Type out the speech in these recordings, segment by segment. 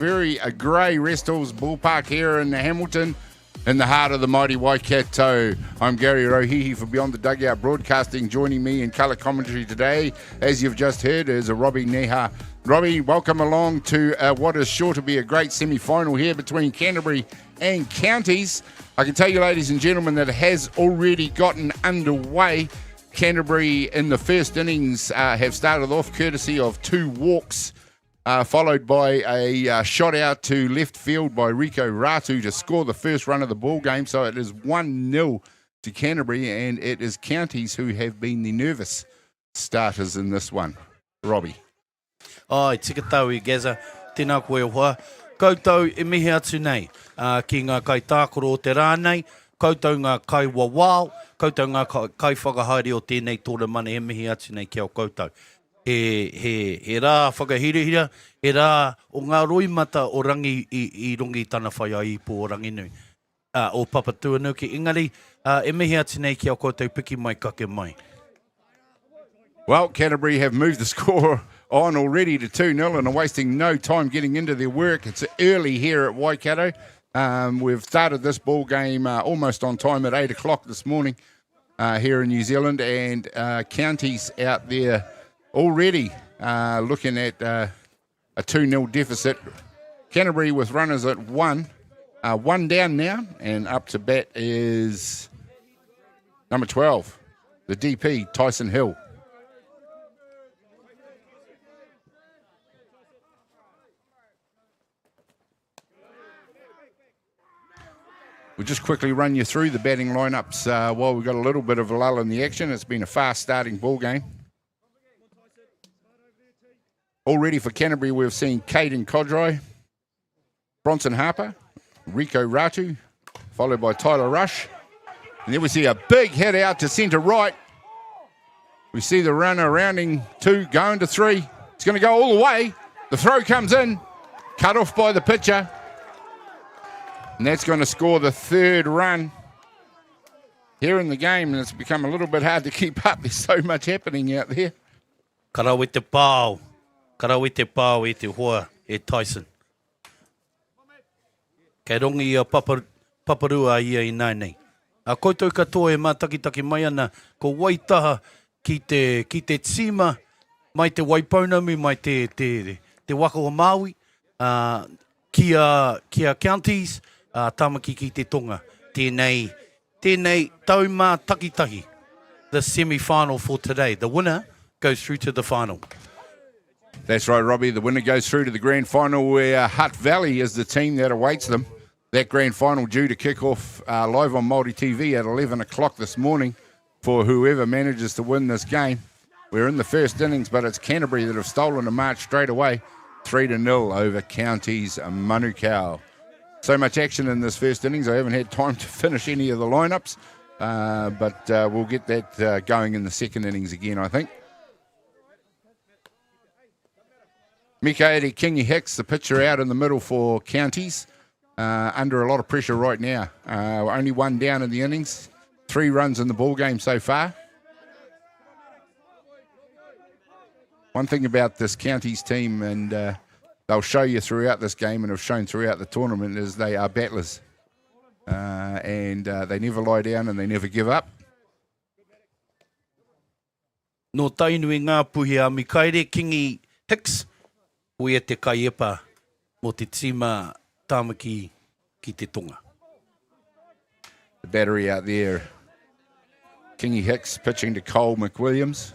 Very grey Resthill's ballpark here in Hamilton, in the heart of the mighty Waikato. I'm Gary Rohihi for Beyond the Dugout Broadcasting. Joining me in colour commentary today, as you've just heard, is Robbie Neha. Robbie, welcome along to what is sure to be a great semi-final here between Canterbury and Counties. I can tell you, ladies and gentlemen, that it has already gotten underway. Canterbury in the first innings have started off courtesy of 2 walks, followed by a shot out to left field by Rieko Ratu to score the first run of the ball game. So it is 1-0 to Canterbury, and it is Counties who have been the nervous starters in this one. Robbie. Ai, tika tau I Gaza, tēnā koe hoa. Koutou e mihi atu nei, ki ngā kai tākoro o te rānei, koutou ngā kai wawao, koutou ngā kai whakahaere o tēnei tōra mane e mihi atu nei kia o koutou. He rā whakahirihira, he rā o ngā roimata o rangi I rongi tana whai ai po o rangi nui. O Papatūānuku ki Ingari, e mihi atu nei kia o koutou piki mai kake mai. Well, Canterbury have moved the score on already to 2-0 and are wasting no time getting into their work. It's early here at Waikato. We've started this ball game almost on time at 8 o'clock this morning here in New Zealand, and Counties out there already looking at a 2-0 deficit. Canterbury with runners at 1 down now, and up to bat is number 12, the DP, Tyson Hill. We'll just quickly run you through the batting lineups while we've got a little bit of a lull in the action. It's been a fast-starting ball game. Already for Canterbury, we've seen Caden Codroy, Bronson Harper, Rieko Ratu, followed by Tyler Rush. And then we see a big hit out to centre right. We see the runner rounding 2, going to 3. It's going to go all the way. The throw comes in, cut off by the pitcher. And that's going to score the 3rd run here in the game, and it's become a little bit hard to keep up. There's so much happening out there. Karawi te pāo e te hoa e Tyson. Kei rongi I paparua ia I nai nei. A koutou katoa e mātakitaki mai ana ko waitaha ki te tima, mai te waipaunami, mai te waka o Māui, kia Counties, tamaki ki te tonga. Tēnei taumā takitahi. The semi-final for today. The winner goes through to the final. That's right, Robbie. The winner goes through to the grand final, where Hutt Valley is the team that awaits them. That grand final due to kick off live on MāORI TV at 11 o'clock this morning for whoever manages to win this game. We're in the first innings, but it's Canterbury that have stolen a march straight away. 3-0 over Counties Manukau. So much action in this first innings, I haven't had time to finish any of the lineups, but we'll get that going in the second innings again, I think. Mikaere Kingi Hicks, the pitcher out in the middle for Counties, under a lot of pressure right now. Only 1 down in the innings, 3 runs in the ball game so far. One thing about this Counties team, and they'll show you throughout this game and have shown throughout the tournament, is they are battlers. And they never lie down and they never give up. No tainui ngā puhi a Mikaere Kingi Hicks, ui e te kaiepa mo te tima tāmaki ki te tonga. The battery out there. Kingi Hicks pitching to Cole McWilliams.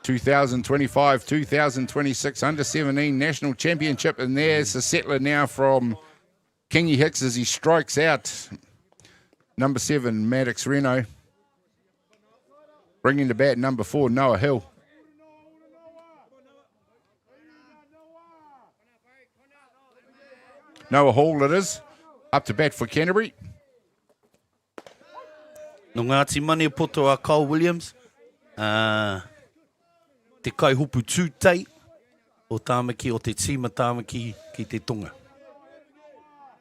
2025, 2026 under-17 national championship, and there's the settler now from Kingi Hicks as he strikes out number 7, Maddox Reno. Bringing to bat number 4, Noah Hill. Noah Hall it is, up to bat for Canterbury. No Ngāti Mane poto a Cole Williams. Te kai hupu tūtei o tāmaki o te tima tāmaki ki te tonga.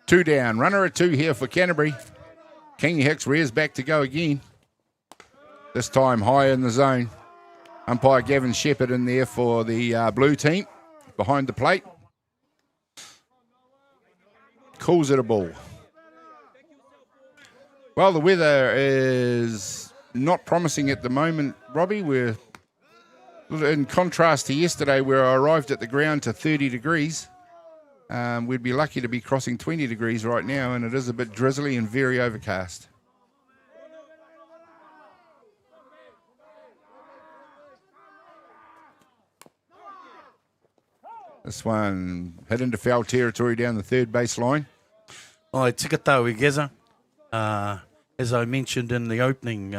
2 down, runner at 2 here for Canterbury. Kingi Hicks rears back to go again. This time high in the zone. Umpire Gavin Shepherd in there for the blue team. behind the plate. Calls it a ball. Well, the weather is not promising at the moment, Robbie. We're in contrast to yesterday where I arrived at the ground to 30 degrees. We'd be lucky to be crossing 20 degrees right now, and it is a bit drizzly and very overcast. This one hit into foul territory down the third base line. Ai, tika tau I Geza. As I mentioned in the opening,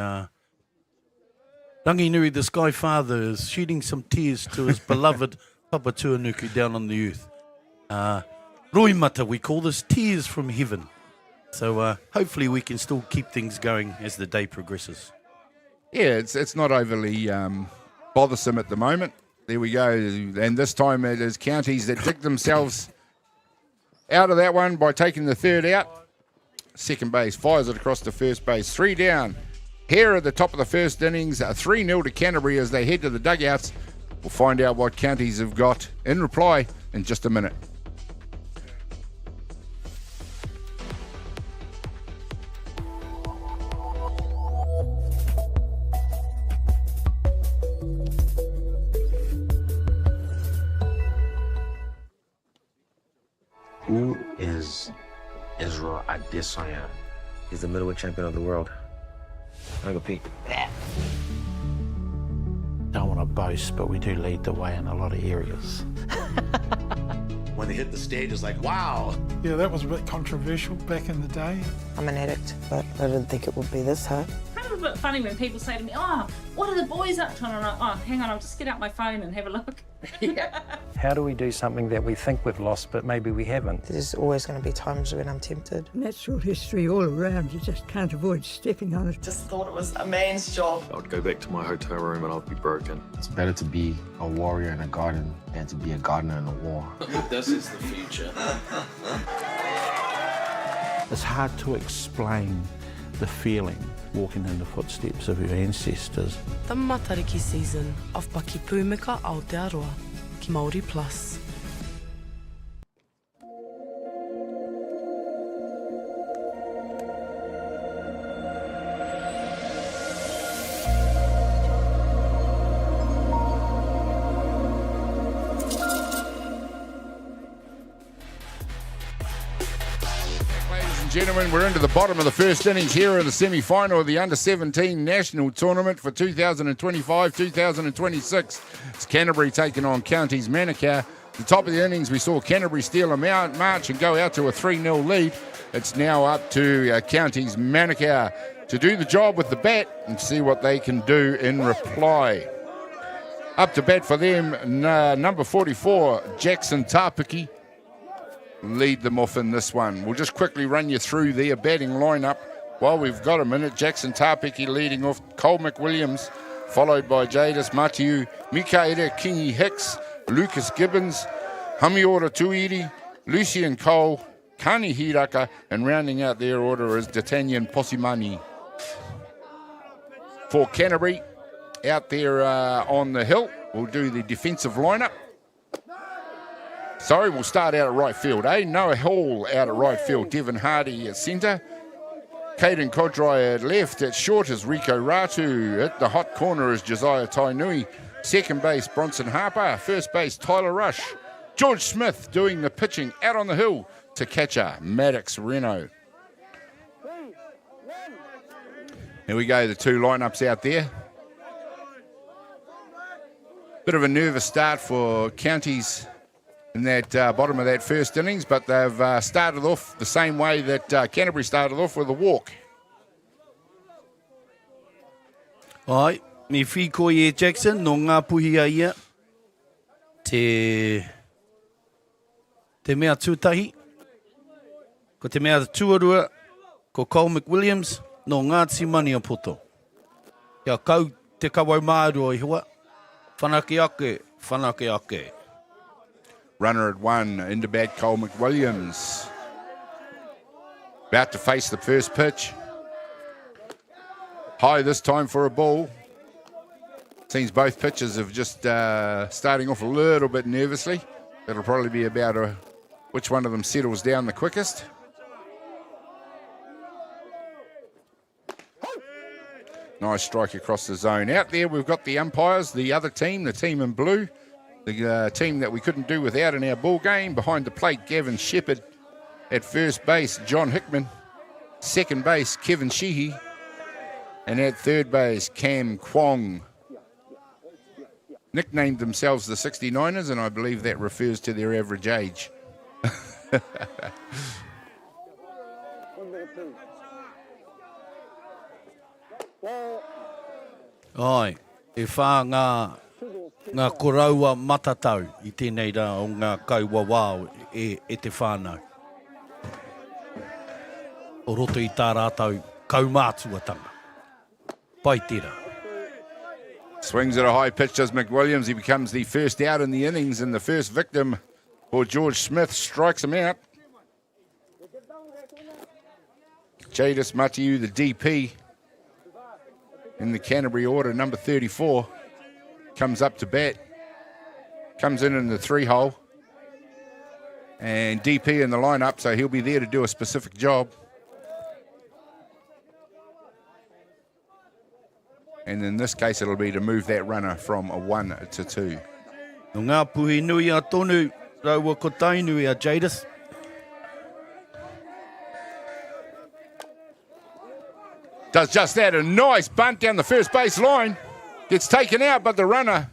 Ranginui, the Sky Father, is shedding some tears to his beloved Papa Tuanuku down on the earth. Roimata, we call this tears from heaven. So hopefully we can still keep things going as the day progresses. Yeah, it's not overly bothersome at the moment. There we go. And this time it is Counties that dig themselves out of that one by taking the third out. Second base fires it across to first base. 3 down. Here at the top of the first innings, 3-0 to Canterbury as they head to the dugouts. We'll find out what Counties have got in reply in just a minute. Who is Israel Adesanya? He's the middleweight champion of the world. I go Pete. Don't want to boast, but we do lead the way in a lot of areas. When they hit the stage, it's like, wow. Yeah, that was a bit controversial back in the day. I'm an addict, but I didn't think it would be this hard. It's kind of a bit funny when people say to me, oh, what are the boys up to? And I'm like, oh, hang on, I'll just get out my phone and have a look. How do we do something that we think we've lost, but maybe we haven't? There's always going to be times when I'm tempted. Natural history all around, you just can't avoid stepping on it. Just thought it was a man's job. I would go back to my hotel room and I'd be broken. It's better to be a warrior in a garden than to be a gardener in a war. This is the future. It's hard to explain the feeling walking in the footsteps of your ancestors. The Matariki season of Paki Pūmika Aotearoa, ki Māori Plus. Gentlemen, we're into the bottom of the first innings here in the semi-final of the Under-17 National Tournament for 2025-2026. It's Canterbury taking on Counties Manukau. At the top of the innings, we saw Canterbury steal a march and go out to a 3-0 lead. It's now up to Counties Manukau to do the job with the bat and see what they can do in reply. Up to bat for them, number 44, Jackson Tāpiki. Lead them off in this one. We'll just quickly run you through their batting lineup while we've got a minute. Jackson Tāpiki leading off, Cole McWilliams, followed by Jadis Matiu, Mikaela Kingi Hicks, Lucas Gibbons, Hamiora Tuiri, Lucian Cole, Kani Hiraka, and rounding out their order is D'Artagnan Posimani. For Canterbury, out there on the hill, we'll do the defensive lineup. Sorry, we'll start out at right field, Noah Hall out at right field, Devon Hardy at centre. Caden Kodrai at left, at short is Rico Ratu. At the hot corner is Josiah Tainui. Second base, Bronson Harper. First base, Tyler Rush. George Smith doing the pitching out on the hill to catcher, Maddox Reno. Here we go, the two lineups out there. Bit of a nervous start for Counties in that bottom of that first innings, but they've started off the same way that Canterbury started off with a walk. Ai, me whiko I Jackson, no ngā puhi a ia, te mea tūtahi, ko te mea tuarua, ko Cole McWilliams, no ngā timani a poto. Kia kau te kawau māru i hua, whanake ake. Runner at one, into bat Cole McWilliams. About to face the first pitch. High this time for a ball. Seems both pitchers have just starting off a little bit nervously. It'll probably be about which one of them settles down the quickest. Nice strike across the zone. Out there we've got the umpires, the other team, the team in blue, the team that we couldn't do without in our ball game. Behind the plate, Gavin Shepherd. At first base, John Hickman. Second base, Kevin Sheehy. And at third base, Cam Kwong. Nicknamed themselves the 69ers, and I believe that refers to their average age. Ai, e whā ngā koraua matatau I tēnei rā o ngā kauwawao e te whānau. O roto I tā rātau kaumātuatanga. Pai tira. Swings at a high pitch does McWilliams. He becomes the first out in the innings, and the first victim for George Smith strikes him out. Jadis Matiu, the DP in the Canterbury order, number 34, comes up to bat. Comes in the 3-hole. And DP in the lineup, so he'll be there to do a specific job. And in this case, it'll be to move that runner from a 1 to 2. No ngā puhi nui a tonu, raua ko tainui a Jadis. Does just that, a nice bunt down the first base line. Gets taken out, but the runner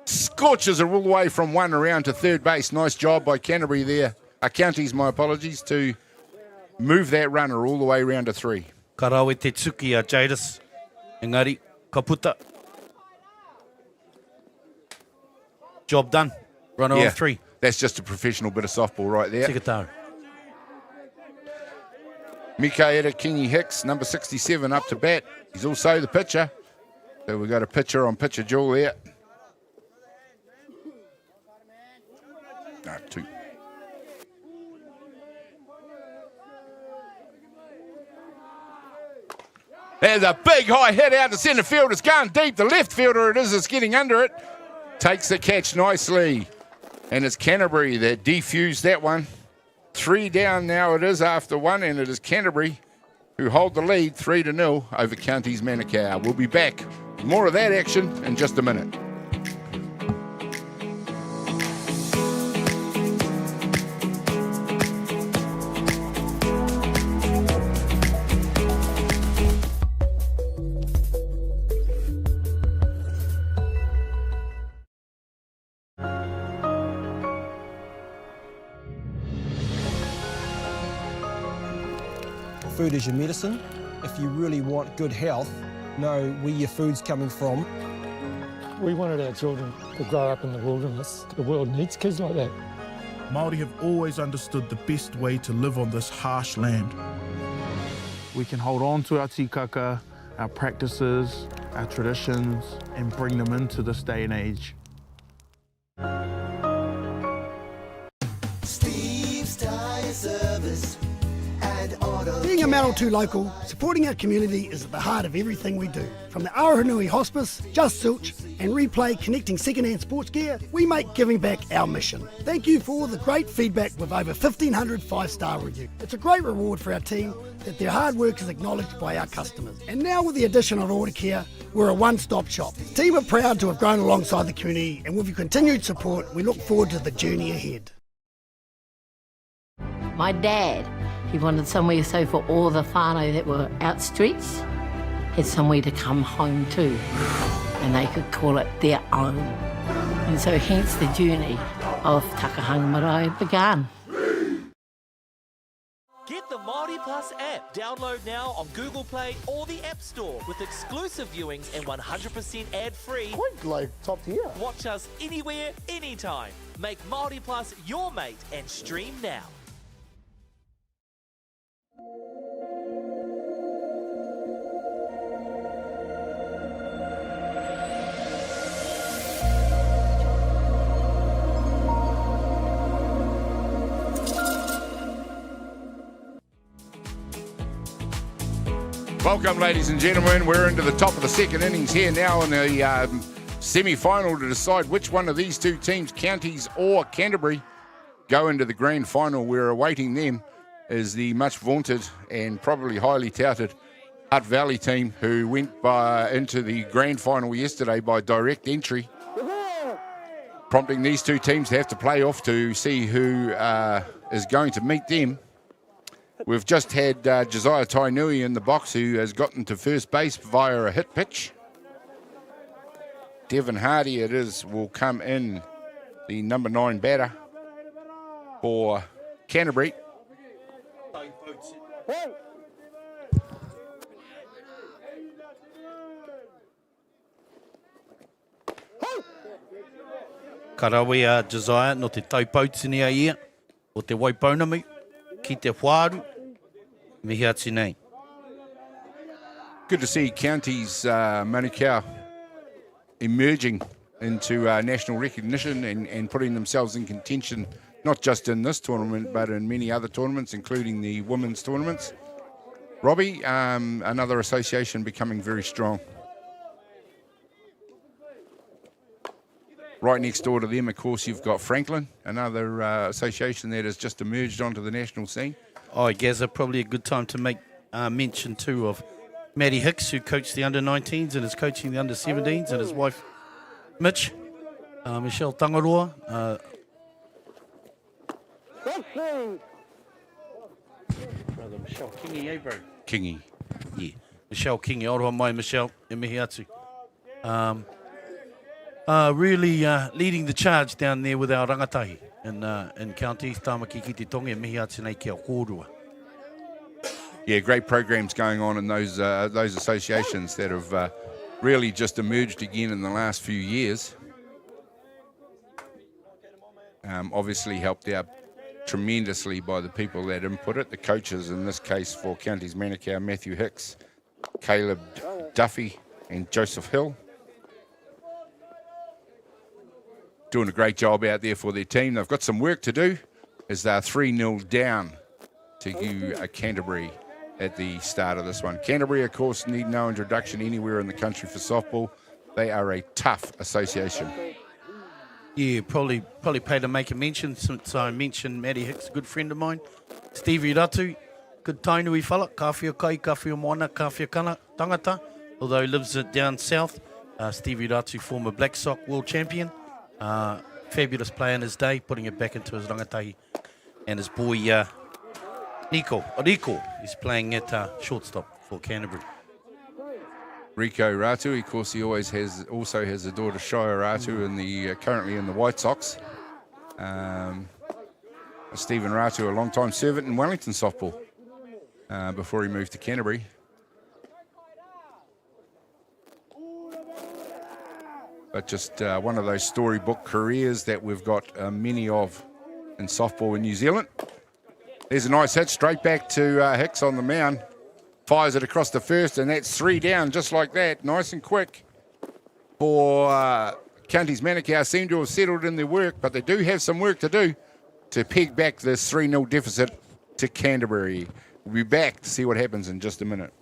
scorches it all the way from 1 around to third base. Nice job by Canterbury there. Counties, my apologies, to move that runner all the way around to 3. Karawe te tsuki a Jadis. Engari, ka puta. Job done. Runner on 3. That's just a professional bit of softball right there. Tikatau. Mikaela Kingi Hicks, number 67, up to bat. He's also the pitcher. So we've got a pitcher on pitcher duel there. No, 2. There's a big high hit out to centre field. It's going deep. The left fielder is getting under it. Takes the catch nicely. And it's Canterbury that defused that one. 3 down now it is after 1, and it is Canterbury who hold the lead 3-0 over Counties Manukau. We'll be back with more of that action in just a minute. Food is your medicine. If you really want good health, know where your food's coming from. We wanted our children to grow up in the wilderness. The world needs kids like that. Māori have always understood the best way to live on this harsh land. We can hold on to our tikaka, our practices, our traditions, and bring them into this day and age. Steve's Tyre Service and Auto. Being a MāORI local, supporting our community is at the heart of everything we do. From the Arohanui Hospice, Just Silch and Replay connecting second-hand sports gear, we make giving back our mission. Thank you for all the great feedback with over 1,500 5-star reviews. It's a great reward for our team that their hard work is acknowledged by our customers. And now with the addition of Order Care, we're a one-stop shop. The team are proud to have grown alongside the community, and with your continued support, we look forward to the journey ahead. My dad, he wanted somewhere so for all the whānau that were out streets, had somewhere to come home to, and they could call it their own. And so hence the journey of Takahanga Marae began. Get the MāORI Plus app. Download now on Google Play or the App Store with exclusive viewings and 100% ad-free. Quite like top tier. Watch us anywhere, anytime. Make MāORI Plus your mate and stream now. Welcome, ladies and gentlemen. We're into the top of the second innings here now in the semi-final to decide which one of these two teams, Counties or Canterbury, go into the grand final. We're awaiting them is the much vaunted and probably highly touted Hutt Valley team, who went into the grand final yesterday by direct entry, prompting these two teams to have to play off to see who is going to meet them. We've just had Josiah Tainui in the box, who has gotten to first base via a hit pitch. Devon Hardy will come in, the number 9 batter for Canterbury. Karawe Josiah no te taupautina ia o te Waipaunami ki te whāru mihi atu nei. Good to see Counties Manukau emerging into national recognition and putting themselves in contention, not just in this tournament, but in many other tournaments, including the women's tournaments. Robbie, another association becoming very strong. Right next door to them, of course, you've got Franklin, another association that has just emerged onto the national scene. Oh, Gazza, probably a good time to make mention too of Matty Hicks, who coached the under-19s and is coaching the under-17s, and his wife, Mitch, Michelle Tangaroa. Brother Michelle Kingy, eh, bro? Kingy. Yeah. Michelle Kingy, oroha mai Michelle, e mihi atu. Really leading the charge down there with our rangatahi in counties, Tāmaki ki te tonga, e mihi atu nei kia kōrua. Yeah, great programs going on in those associations that have really just emerged again in the last few years. Obviously helped out tremendously by the people that input it, the coaches in this case for Counties Manukau, Matthew Hicks, Caleb Duffy and Joseph Hill. Doing a great job out there for their team. They've got some work to do as they're 3-0 down to Canterbury at the start of this one. Canterbury, of course, need no introduction anywhere in the country for softball. They are a tough association. Yeah, probably pay to make a mention, since I mentioned Matty Hicks, a good friend of mine. Stevie Ratu, good tainui fella, kawhia kai, kawhia moana, kawhia kana, tangata, although he lives down south. Stevie Ratu, former Black Sock world champion. Fabulous player in his day, putting it back into his rangatahi. And his boy, Rico, is playing at shortstop for Canterbury. Rico Ratu, of course, he also has a daughter, Shia Ratu, currently in the White Sox. Stephen Ratu, a long-time servant in Wellington softball before he moved to Canterbury. But just one of those storybook careers that we've got many of in softball in New Zealand. There's a nice hit straight back to Hicks on the mound. Fires it across the first, and that's 3 down just like that. Nice and quick for Counties Manukau. Seem to have settled in their work, but they do have some work to do to peg back this 3-0 deficit to Canterbury. We'll be back to see what happens in just a minute.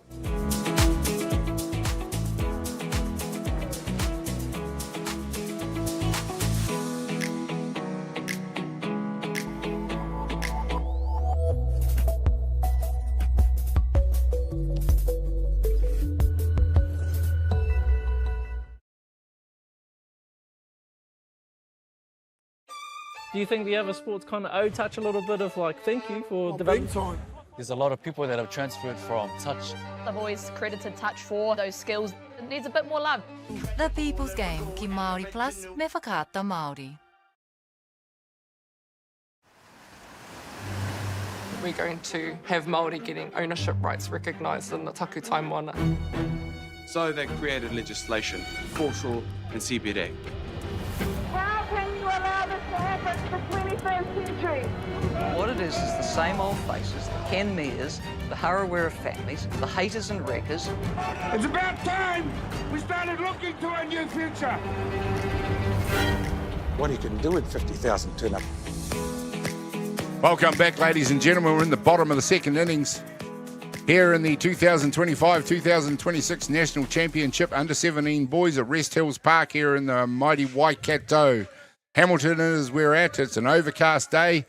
Do you think the other sports kind of owe touch a little bit of like thank you for development? There's a lot of people that have transferred from touch. I've always credited touch for those skills. It needs a bit more love. The People's Game, ki Māori Plus, me whakaata Māori. We're going to have Māori getting ownership rights recognised in the taku taimoana. So they created legislation, foreshore and CBD. How can you allow this to happen in the 21st century? What it is the same old faces, the Ken Mears, the Harawira families, the haters and wreckers. It's about time we started looking to a new future. What he can do with 50,000 turn up. Welcome back, ladies and gentlemen. We're in the bottom of the second innings. here in the 2025-2026 National Championship Under-17 boys at Resthill Park here in the mighty Waikato. Hamilton is where we're at. It's an overcast day,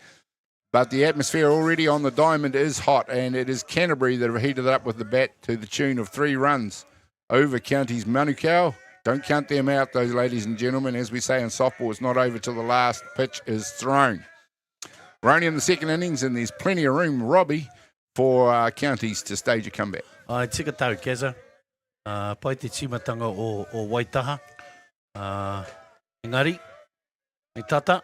but the atmosphere already on the diamond is hot, and it is Canterbury that have heated it up with the bat to the tune of 3 runs over Counties Manukau. Don't count them out, those ladies and gentlemen. As we say in softball, it's not over till the last pitch is thrown. We're only in the second innings, and there's plenty of room, Robbie, for Counties to stage a comeback. Ai, tika tau, Keza. Pai te timatanga o Waitaha. Engari, e tata.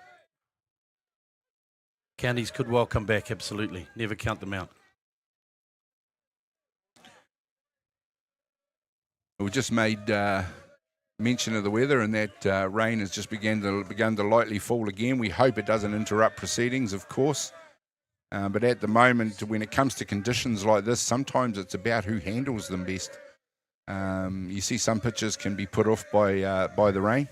Counties could well come back, absolutely. Never count them out. We just made mention of the weather, and that rain has just begun to lightly fall again. We hope it doesn't interrupt proceedings, of course. But at the moment, when it comes to conditions like this, sometimes it's about who handles them best. You see some pitches can be put off by the rain.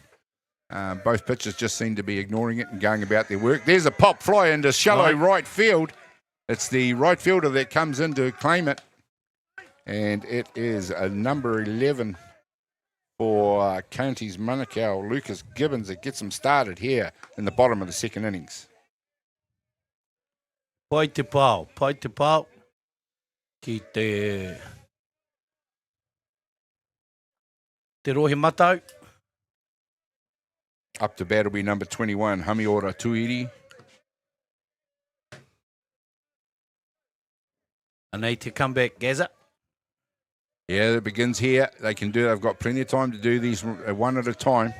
Both pitchers just seem to be ignoring it and going about their work. There's a pop fly into shallow right field. It's the right fielder that comes in to claim it. And it is a number 11 for Counties Manukau, Lucas Gibbons, that gets them started here in the bottom of the second innings. Pai te pau. Ki te rohe matau. Up to bat will be number 21, MΑORI Tuiri. And they to come back, Gaza. Yeah, it begins here. They can do it. They've got plenty of time to do these one at a time.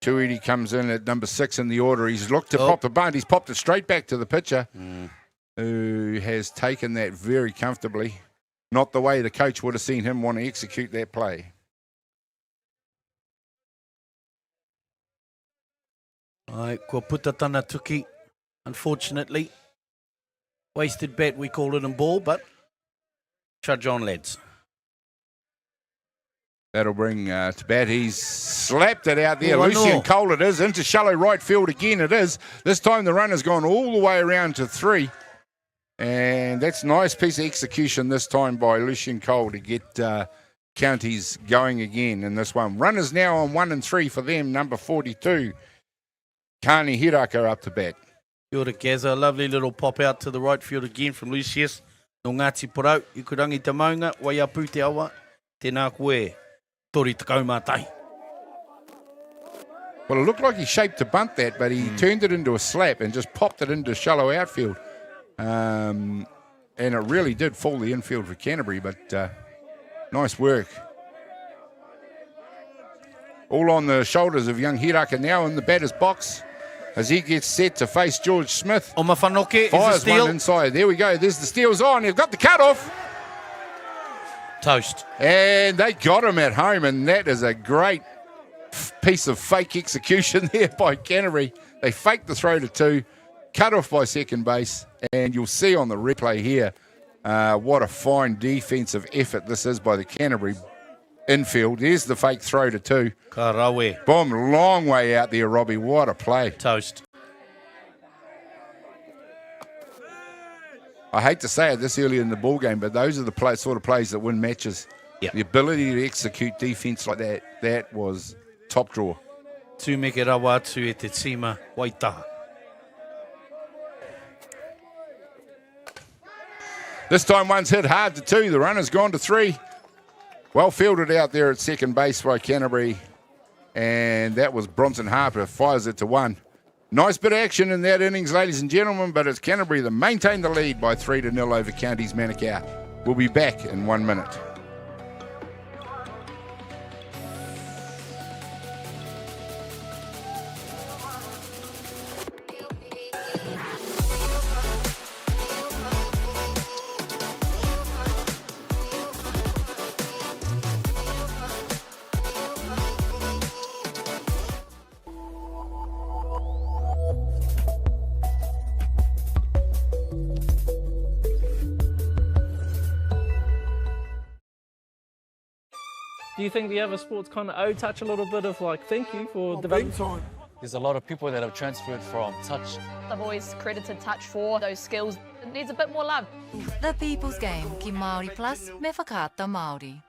Tuiri comes in at number 6 in the order. He's looked to pop the bunt. He's popped it straight back to the pitcher, who has taken that very comfortably. Not the way the coach would have seen him want to execute that play. Ai, kua puta tana tuki, unfortunately. Wasted bat, we call it in ball, but trudge on, lads. That'll bring to bat. He's slapped it out there. Lucian Cole it is. Into shallow right field again it is. This time the runner's gone all the way around to 3. And that's a nice piece of execution this time by Lucian Cole to get Counties going again in this one. Runners now on 1 and 3 for them. Number 42, Kani Hiraka up to bat. Kia ora, Gaza. A lovely little pop out to the right field again from Lucius. No Ngāti Porau, I kurangi te maunga, waiapu te awa, tēnā koe. Tori te kaumātai. Well, it looked like he shaped to bunt that, but he turned it into a slap and just popped it into shallow outfield. And it really did fall the infield for Canterbury, but nice work. All on the shoulders of young Hiraka now in the batter's box as he gets set to face George Smith. O Mawhanoke, fires is the steal. One inside. There we go. There's the steals on. They've got the cut-off. Toast. And they got him at home, and that is a great piece of fake execution there by Canterbury. They faked the throw to 2, cut off by second base, and you'll see on the replay here what a fine defensive effort this is by the Canterbury infield. There's the fake throw to 2. Karawe. Boom, long way out there, Robbie. What a play. Toast. I hate to say it this early in the ball game, but those are the sort of plays that win matches. Yep. The ability to execute defense like that was top draw. Tūmeke rawa atu e te tima Waitaha. This time one's hit hard to 2. The runner's gone to 3. Well fielded out there at second base by Canterbury. And that was Bronson Harper. Fires it to 1. Nice bit of action in that innings, ladies and gentlemen, but it's Canterbury that maintain the lead by 3-0 over Counties Manukau. We'll be back in 1 minute. Do you think the other sports kind of owe touch a little bit of like thank you for developing? Big time. There's a lot of people that have transferred from touch. I've always credited touch for those skills. It needs a bit more love. The People's Game ki Māori Plus me whakaata Māori.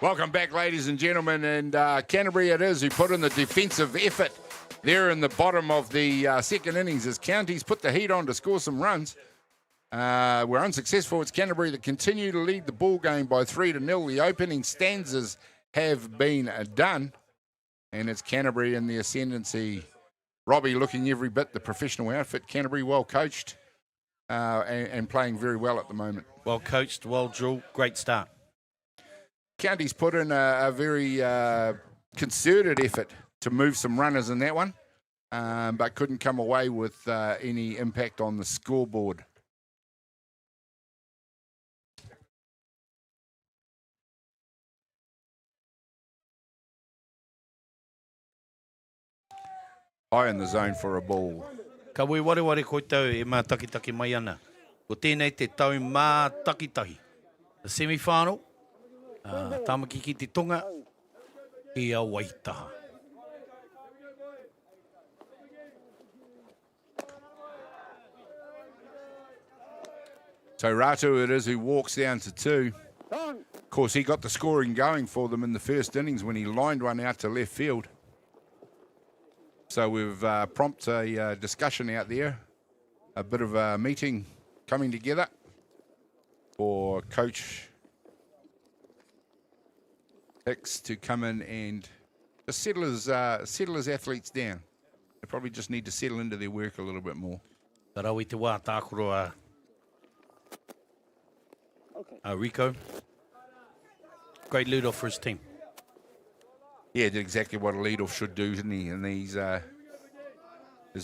Welcome back, ladies and gentlemen, and Canterbury it is who put in the defensive effort there in the bottom of the second innings as Counties put the heat on to score some runs. Were unsuccessful. It's Canterbury that continue to lead the ball game by 3-0. The opening stanzas have been done, and it's Canterbury in the ascendancy. Robbie looking every bit the professional outfit. Canterbury well coached and playing very well at the moment. Well coached, well drilled, great start. Counties put in a very concerted effort to move some runners in that one, but couldn't come away with any impact on the scoreboard. High in the zone for a ball. Ka wei ware koe tau e mā taki mai ana. Ko tēnei te tau mā taki. The semi-final. Tāmaki ki te tonga i a Waitaha. So Ratu it is who walks down to 2. Of course, he got the scoring going for them in the first innings when he lined one out to left field. So we've prompted a discussion out there, a bit of a meeting coming together for Coach Hicks to come in and just settle his athletes down. They probably just need to settle into their work a little bit more. Tarawi te wā tākoro Rico. Great lead-off for his team. Yeah, did exactly what a lead-off should do, didn't he? And his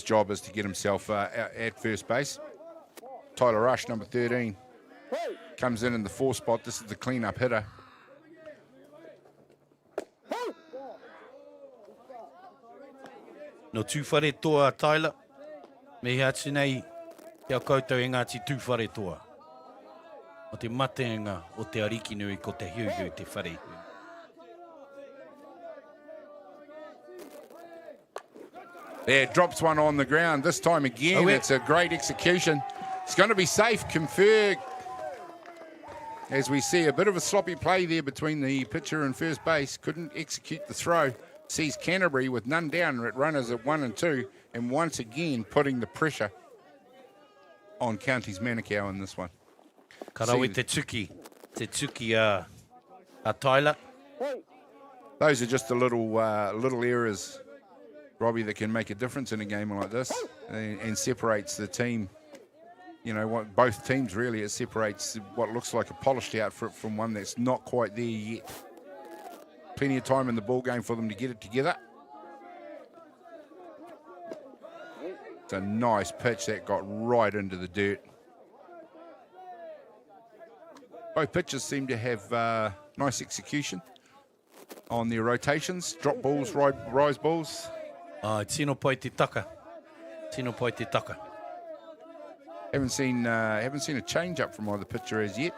job is to get himself at first base. Tyler Rush, number 13, comes in the 4 spot. This is the clean-up hitter. No tūwhare toa Tyler. Me atu nei, kia koutou e ngāti tūwhare toa. O te matenga o te ariki nui ko te hiuhiu te whare. There, drops one on the ground. This time again, it's a great execution. It's going to be safe. Confer, as we see a bit of a sloppy play there between the pitcher and first base. Couldn't execute the throw. Sees Canterbury with none down at runners at 1 and 2, and once again putting the pressure on Counties Manukau in this one. Karawi te tuki a Tyler. Those are just the little errors, Robbie, that can make a difference in a game like this and separates the team. You know, both teams really, it separates what looks like a polished outfit from one that's not quite there yet. Plenty of time in the ball game for them to get it together. It's a nice pitch that got right into the dirt. Both pitchers seem to have nice execution on their rotations. Drop balls, rise balls. Tino pai te taka. Tino pai te taka. Haven't seen a change up from either pitcher as yet.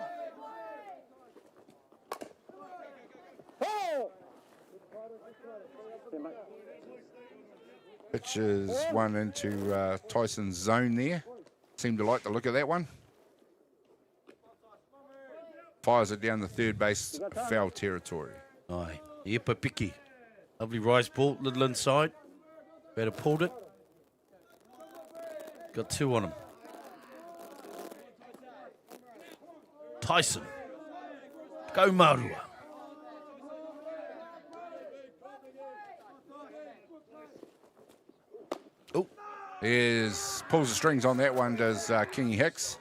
Pitches one into Tyson's zone there. Seemed to like the look of that one. Fires it down the third base, foul territory. Aye, Epa Piki. Lovely rise ball, little inside. Better pulled it. Got 2 on him. Tyson. Go Marua. Pulls the strings on that one, does Kingy Hicks.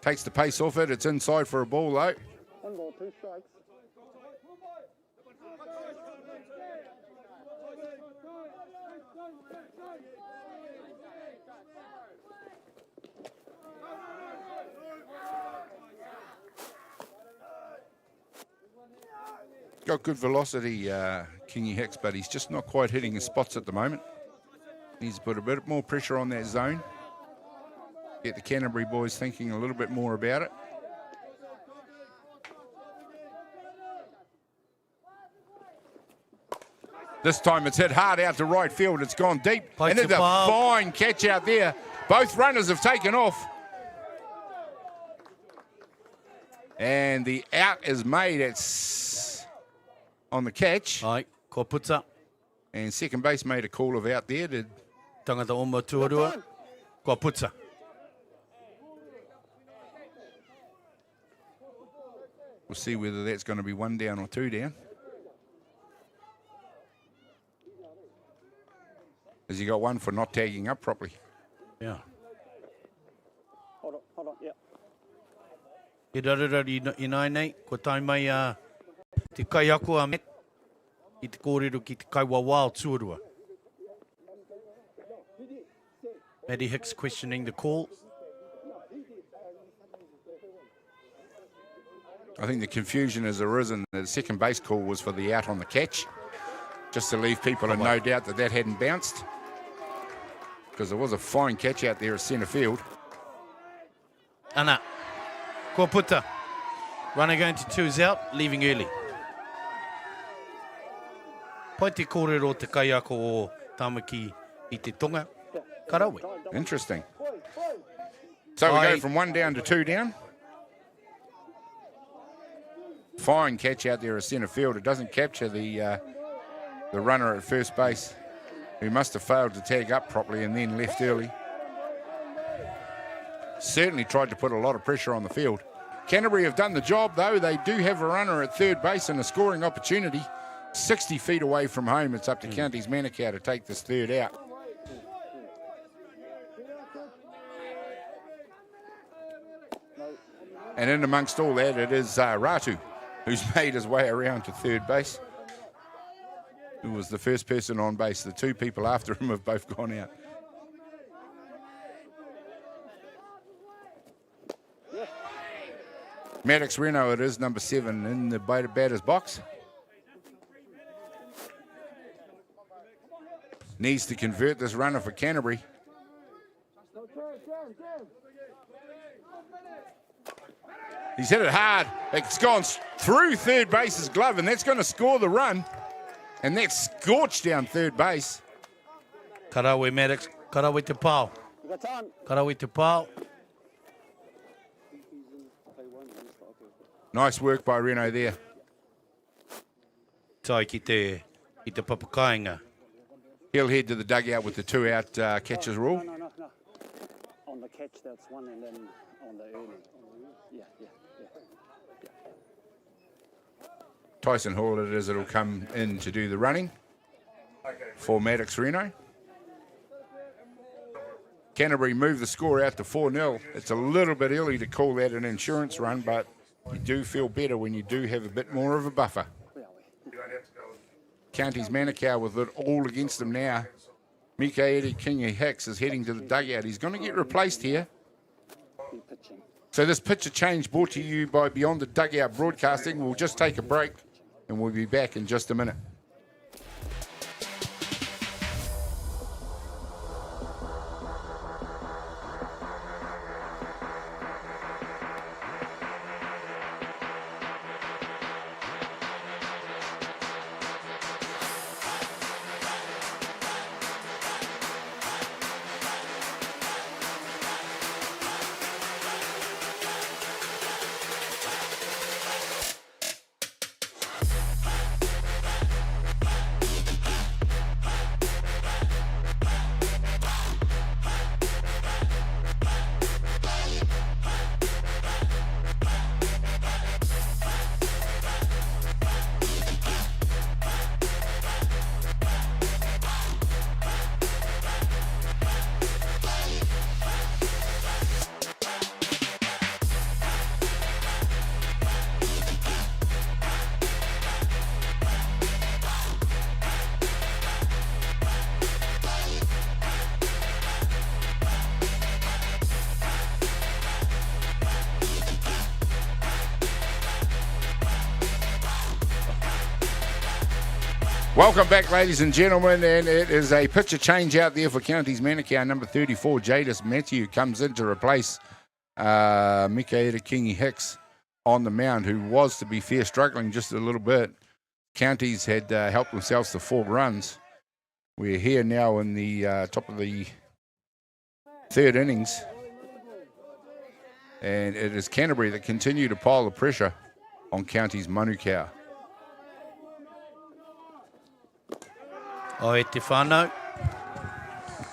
Takes the pace off it. It's inside for a ball, though. 1 ball, 2 strikes. Got good velocity, Kingy Hicks, but he's just not quite hitting his spots at the moment. Needs to put a bit more pressure on that zone. Get the Canterbury boys thinking a little bit more about it. This time it's hit hard out to right field. It's gone deep. And it's a fine catch out there. Both runners have taken off. And the out is made. It's on the catch. Ai, ko puta. And second base made a call of out there. Did Tangata Oma Tuarua. Ko puta. We'll see whether that's going to be 1 down or 2 down. Has he got one for not tagging up properly? Yeah. Hold on, yeah. E rarara i nai nei, ko tai mai te kai ako a met, i te kōrero ki te kai wawao tuarua. Matty Hicks questioning the call. I think the confusion has arisen. The second base call was for the out on the catch, just to leave people in no doubt that that hadn't bounced, because there was a fine catch out there at centre field. Ana, ko puta. Runner going to 2's out, leaving early. Pai te kōrero te kai ako o Tamaki i te tonga. Karawe. Interesting. So we go from 1 down to 2 down. Fine catch out there at centre field. It doesn't capture the runner at first base, who must have failed to tag up properly and then left early. Certainly tried to put a lot of pressure on the field. Canterbury have done the job, though. They do have a runner at third base and a scoring opportunity. 60 feet away from home. It's up to Counties Manukau to take this third out. And in amongst all that, it is Ratu, who's made his way around to third base, who was the first person on base. The two people after him have both gone out. Maddox Reno, it is, number 7 in the batter's box. Needs to convert this runner for Canterbury. He's hit it hard. It's gone through third base's glove, and that's going to score the run. And that's scorched down third base. Karawe Maddox, karawe te pao. Karawe te pao. Nice work by Reno there. Tai ki te papakainga. He'll head to the dugout with the 2-out catches rule. No. On the catch, that's one, and then on the early. Yeah. Tyson Hall it is, it'll come in to do the running for Maddox Reno. Canterbury move the score out to 4-0. It's a little bit early to call that an insurance run, but you do feel better when you do have a bit more of a buffer. Counties Manukau with it all against them now. Mikaeli Kingy Hicks is heading to the dugout. He's going to get replaced here. So this picture change brought to you by Beyond the Dugout Broadcasting. We'll just take a break and we'll be back in just a minute. Welcome back, ladies and gentlemen, and it is a pitcher change out there for Counties Manukau. Number 34, Jadis Matthew, comes in to replace Mikaela Kingi Hicks on the mound, who was, to be fair, struggling just a little bit. Counties had helped themselves to 4 runs. We're here now in the top of the 3rd innings, and it is Canterbury that continue to pile the pressure on Counties Manukau. O e te whānau,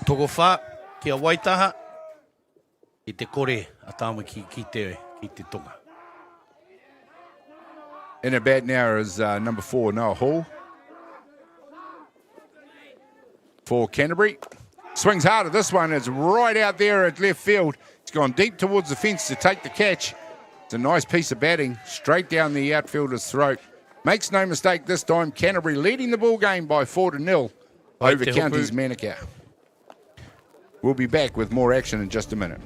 toko whā, kia waitaha, i te kore a tāma ki te tonga. In at bat now is number 4, Noah Hall. For Canterbury. Swings hard at this one. It's right out there at left field. It's gone deep towards the fence to take the catch. It's a nice piece of batting, straight down the outfielder's throat. Makes no mistake this time, Canterbury leading the ball game by 4-0 over Counties Manukau. We'll be back with more action in just a minute.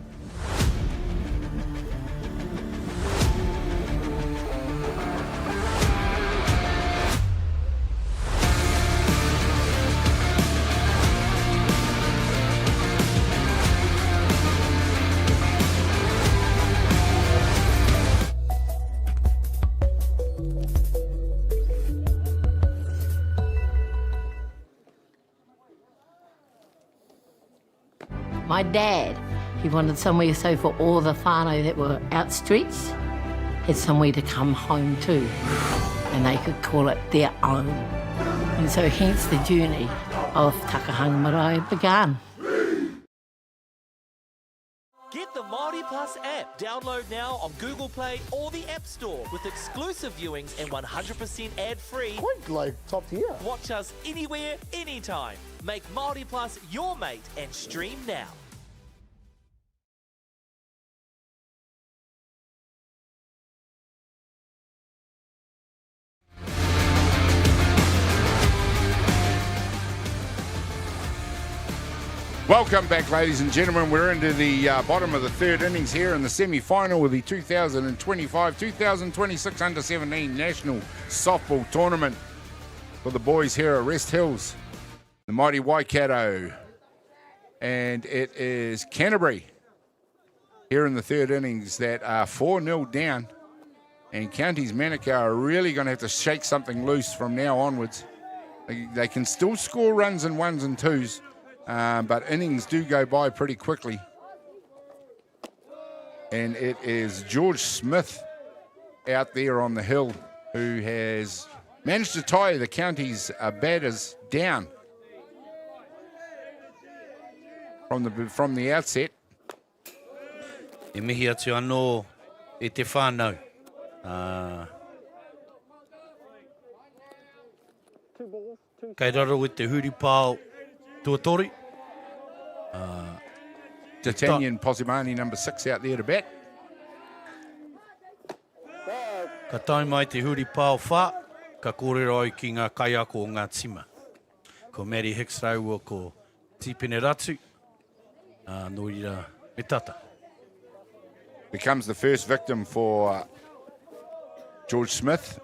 My dad, he wanted somewhere so for all the whānau that were out streets, had somewhere to come home to, and they could call it their own. And so hence the journey of Takahanga Marae began. Get the MāORI Plus app. Download now on Google Play or the App Store with exclusive viewings and 100% ad-free. Quite like top tier. Watch us anywhere, anytime. Make MāORI Plus your mate and stream now. Welcome back, ladies and gentlemen. We're into the bottom of the 3rd innings here in the semi-final of the 2025-2026 Under-17 National Softball Tournament for the boys here at Resthills, the mighty Waikato. And it is Canterbury here in the 3rd innings that are 4-0 down. And Counties Manukau are really going to have to shake something loose from now onwards. They can still score runs in 1s and 2s. But innings do go by pretty quickly. And it is George Smith out there on the hill who has managed to tie the Counties batters down from the outset. E mihi atu anō e te whānau. Kei raro e te huripāo tuatori. D'Artagnan Posimani, number 6, out there to bat. Ka tai mai te huripāo whā, ka kōrero ai ki ngā kaiako o ngā tima. Ko Mary Hicks raua ko Tipene Ratu. No ira me tata. Becomes the first victim for George Smith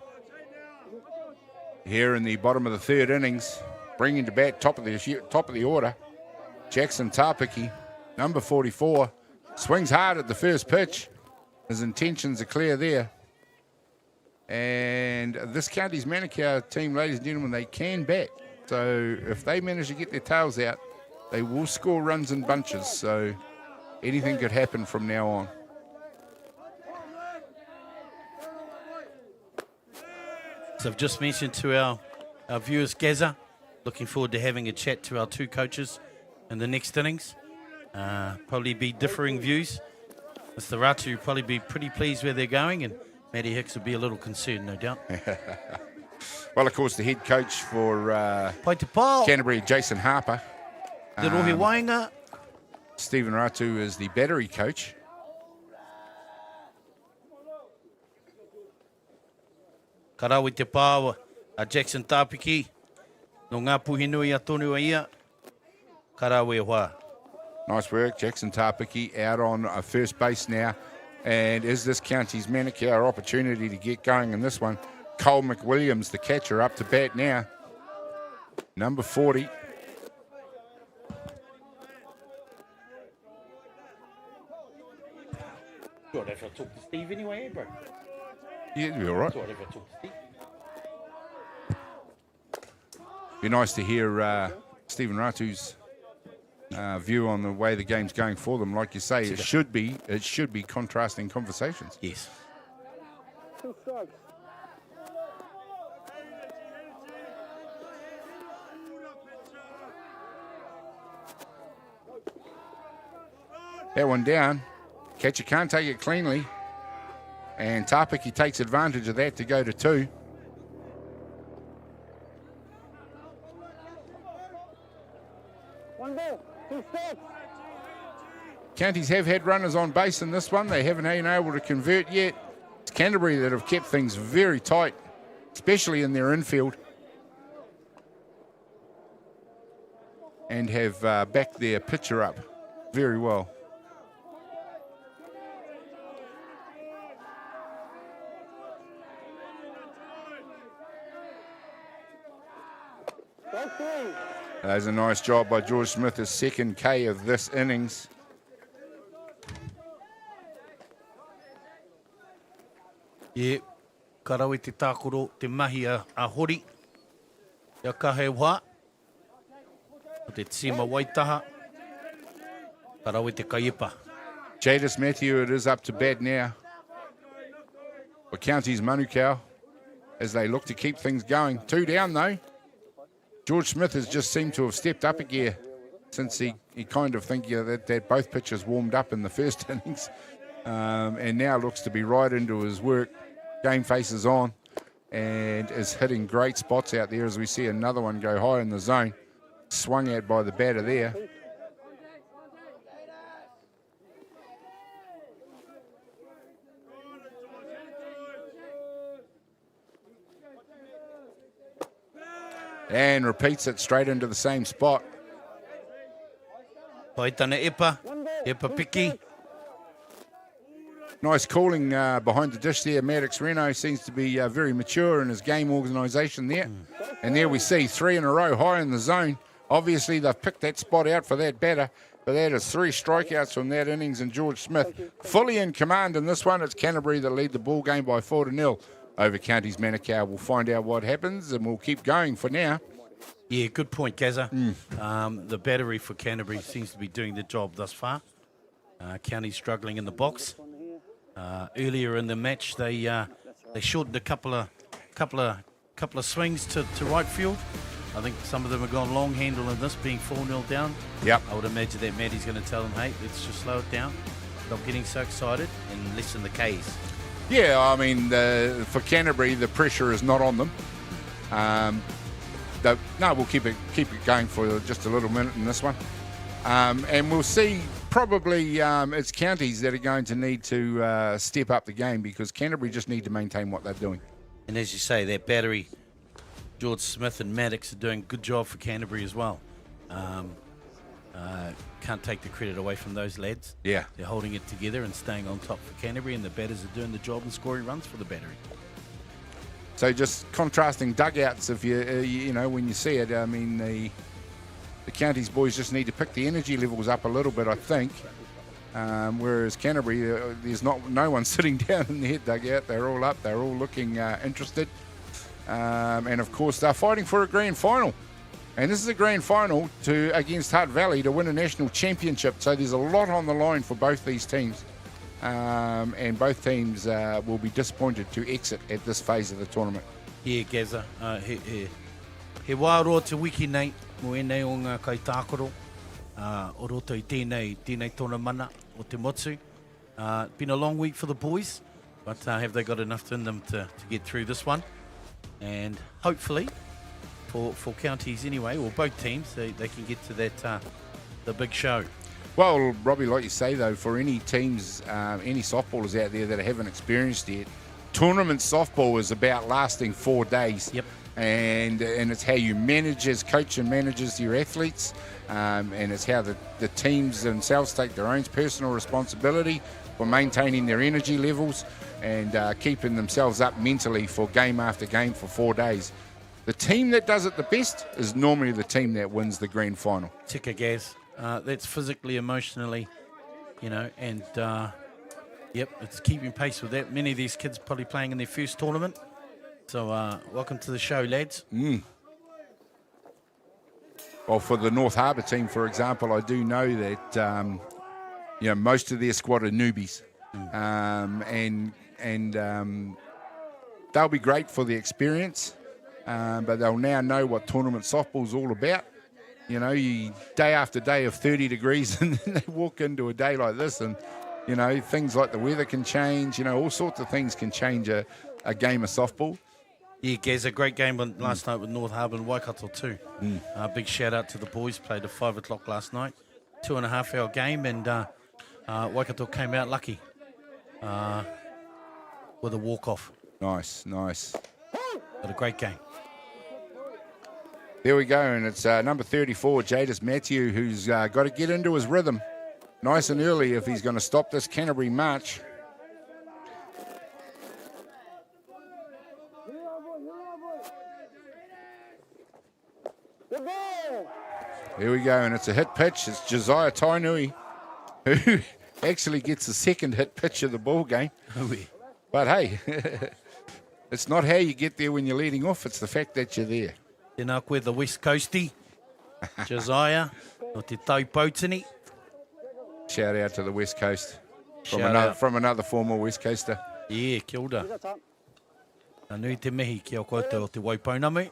here in the bottom of the 3rd innings. Bringing to bat top of the order, Jackson Tāpiki, number 44, swings hard at the first pitch. His intentions are clear there. And this Counties Manukau team, ladies and gentlemen, they can bat. So if they manage to get their tails out, they will score runs in bunches. So anything could happen from now on. So I've just mentioned to our viewers, Gaza, looking forward to having a chat to our 2 coaches in the next innings. Probably be differing views. Mr. Ratu will probably be pretty pleased where they're going, and Matty Hicks will be a little concerned, no doubt. Well, of course, the head coach for Canterbury, Jason Harper. Te rohe wainga. Stephen Ratu is the battery coach. Karawi te pāwa a Jackson Tāpiki. No ngā puhinui a tonu a ia. Karawi wā. Nice work. Jackson Tāpiki out on first base now. And is this Counties Manukau our opportunity to get going in this one? Cole McWilliams, the catcher, up to bat now. Number 40. What if I talk to Steve anyway, bro? Yeah, you'll be all right. What if I talk to Steve? Be nice to hear Stephen Ratu's view on the way the game's going for them. Like you say, it should be contrasting conversations. Yes. That one down. Catcher can't take it cleanly. And Tapiki takes advantage of that to go to 2. One ball, 2 steps. Counties have had runners on base in this one. They haven't been able to convert yet. It's Canterbury that have kept things very tight, especially in their infield. And have backed their pitcher up very well. That's a nice job by George Smith, his second K of this innings. Yeah, karawi te tākoro, te mahi a hori. Ia kahe wā. O te tima waitaha. Karawi te kaipa. Jadis Matthew, it is up to bat now. For Counties Manukau, as they look to keep things going. 2 down though. George Smith has just seemed to have stepped up a gear since he kind of think that both pitchers warmed up in the first innings. And now looks to be right into his work. Game faces on and is hitting great spots out there as we see another one go high in the zone. Swung at by the batter there. And repeats it straight into the same spot. Paitana Epa Piki. Nice calling behind the dish there. Maddox Reno seems to be very mature in his game organisation there. And there we see 3 in a row high in the zone. Obviously they've picked that spot out for that batter. But that is 3 strikeouts from that innings, and George Smith fully in command in this one. It's Canterbury that lead the ball game by 4-0 over Counties Manukau. We'll find out what happens and we'll keep going for now. Yeah, good point, Gazza. The battery for Canterbury seems to be doing the job thus far. County struggling in the box. Earlier in the match, they shortened a couple of swings to right field. I think some of them have gone long handle in this, being 4-0 down. Yep. I would imagine that Matty's going to tell them, hey, let's just slow it down. Stop getting so excited and lessen the Ks. Yeah, I mean, for Canterbury, the pressure is not on them. No, we'll keep it going for just a little minute in this one. And we'll see, probably it's Counties that are going to need to step up the game, because Canterbury just need to maintain what they're doing. And as you say, that battery, George Smith and Maddox, are doing a good job for Canterbury as well. Can't take the credit away from those lads. Yeah. They're holding it together and staying on top for Canterbury, and the batters are doing the job and scoring runs for the battery. So just contrasting dugouts, if you know, when you see it, I mean, the Counties boys just need to pick the energy levels up a little bit, I think. Whereas Canterbury, there's no one sitting down in their dugout. They're all up. They're all looking interested. And of course, they're fighting for a grand final. And this is a grand final against Hutt Valley to win a national championship. So there's a lot on the line for both these teams. And both teams will be disappointed to exit at this phase of the tournament. Yeah, Gaza. He wāroa te wiki nei, mo e nei o ngā kaitākoro. O roto I tēnei tōna mana o te motu. Been a long week for the boys, but have they got enough in them to get through this one? And hopefully, for Counties anyway, or both teams, they can get to that the big show. Well, Robbie, like you say, though, for any teams, any softballers out there that haven't experienced it, tournament softball is about lasting 4 days. Yep. And it's how you manage as coach and manages your athletes, and it's how the teams themselves take their own personal responsibility for maintaining their energy levels and keeping themselves up mentally for game after game for 4 days. the team that does it the best is normally the team that wins the grand final. Tika Gaz. That's physically, emotionally, and yep, it's keeping pace with that. Many of these kids probably playing in their first tournament. So welcome to the show, lads. Well, for the North Harbour team, for example, I do know that most of their squad are newbies, and they'll be great for the experience, but they'll now know what tournament softball's all about. You day after day of 30 degrees, and then they walk into a day like this, and things like the weather can change. All sorts of things can change a game of softball. Yeah, Gaz, a great game last night with North Harbour and Waikato too. Big shout out to the boys. Played at 5 o'clock last night. 2.5 hour game, and Waikato came out lucky with a walk-off. Nice. But a great game. There we go, and it's number 34, Jadis Matthew, who's got to get into his rhythm nice and early if he's going to stop this Canterbury march. Here we go, and it's a hit pitch. It's Josiah Tainui, who actually gets the second hit pitch of the ball game. But hey, it's not how you get there when you're leading off, it's the fact that you're there. Tēnā koe the West Coastie, Josiah, o te taupoutāni. Shout out to the West Coast from another former West Coaster. Yeah, kia ora. Nui te mihi ki o koutou o te Waipounamu,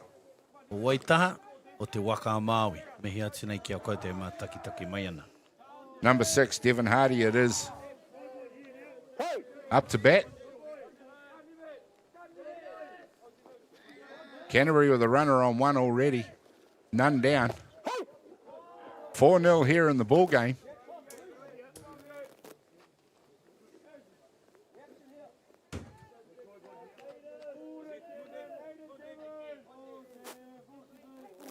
o Waitaha, o te waka a Māori. Mihi atu nei ki o koutou mā taki mai ana. Number 6, Devon Hardy it is. Up to bat. Canterbury with a runner on 1 already. None down. 4-0 here in the ball game.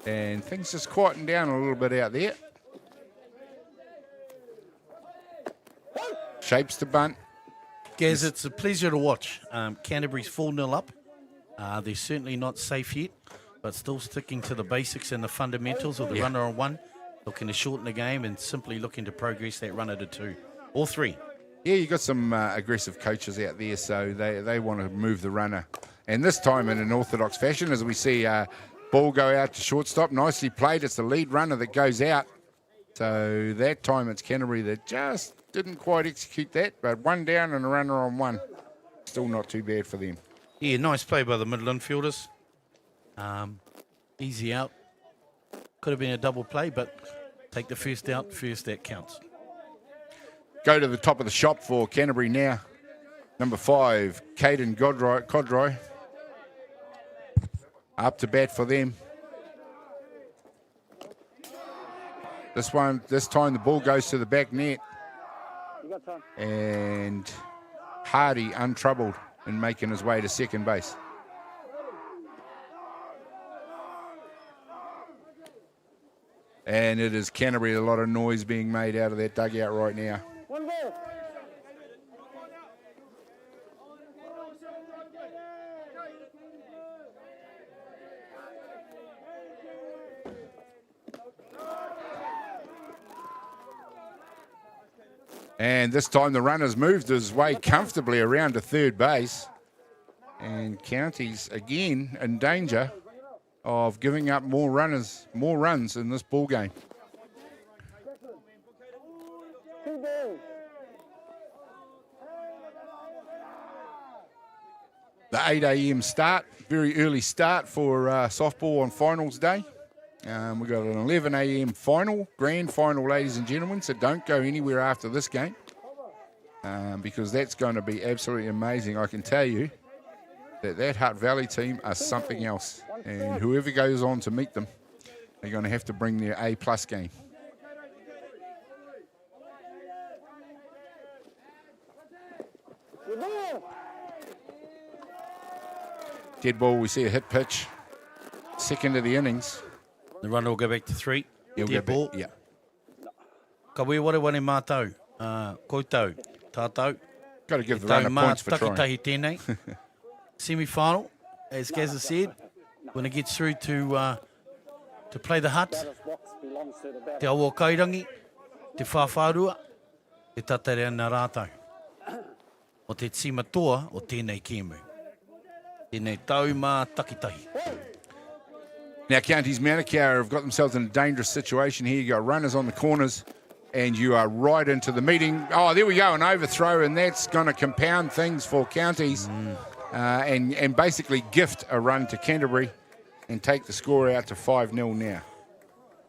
And things just quieting down a little bit out there. Shapes to bunt. Gaz, it's a pleasure to watch. Canterbury's 4-0 up. They're certainly not safe yet, but still sticking to the basics and the fundamentals of the runner on 1, looking to shorten the game and simply looking to progress that runner to 2 or 3. Yeah, you got some aggressive coaches out there, so they want to move the runner. And this time in an orthodox fashion, as we see ball go out to shortstop, nicely played. It's the lead runner that goes out. So that time it's Canterbury that just didn't quite execute that, but 1 down and a runner on 1. Still not too bad for them. Yeah, nice play by the middle infielders. Easy out. Could have been a double play, but take the first out. First, that counts. Go to the top of the shop for Canterbury now. Number 5, Caden Codroy. Up to bat for them. This time the ball goes to the back net. And Hardy untroubled in making his way to second base. And it is Canterbury, a lot of noise being made out of that dugout right now. And this time the runner's moved his way comfortably around to third base. And Counties again in danger of giving up more runs in this ball game. The 8 a.m. start, very early start for softball on finals day. We've got an 11 a.m. grand final, ladies and gentlemen, so don't go anywhere after this game because that's going to be absolutely amazing. I can tell you that Hutt Valley team are something else, and whoever goes on to meet them, they're going to have to bring their A+ game. Dead ball, we see a hit pitch. Second of the innings. The runner will go back to 3. Dead ball. Yeah. Ka wea ware mātou. Koutou, tātou. Got to give the runner points for trying. Takitahi tēnei. Semi-final, as Gaz has said, when it gets through to play the hut, Batter's box belongs to the batter. te awa kairangi, te whawharua, e tatarea nā rātau. O te tima toa o tēnei kēmu. Tēnei tau mā takitahi. Now, Counties Manukau have got themselves in a dangerous situation here. You got runners on the corners, and you are right into the meeting. Oh, there we go, an overthrow, and that's going to compound things for Counties and basically gift a run to Canterbury and take the score out to 5-0 now.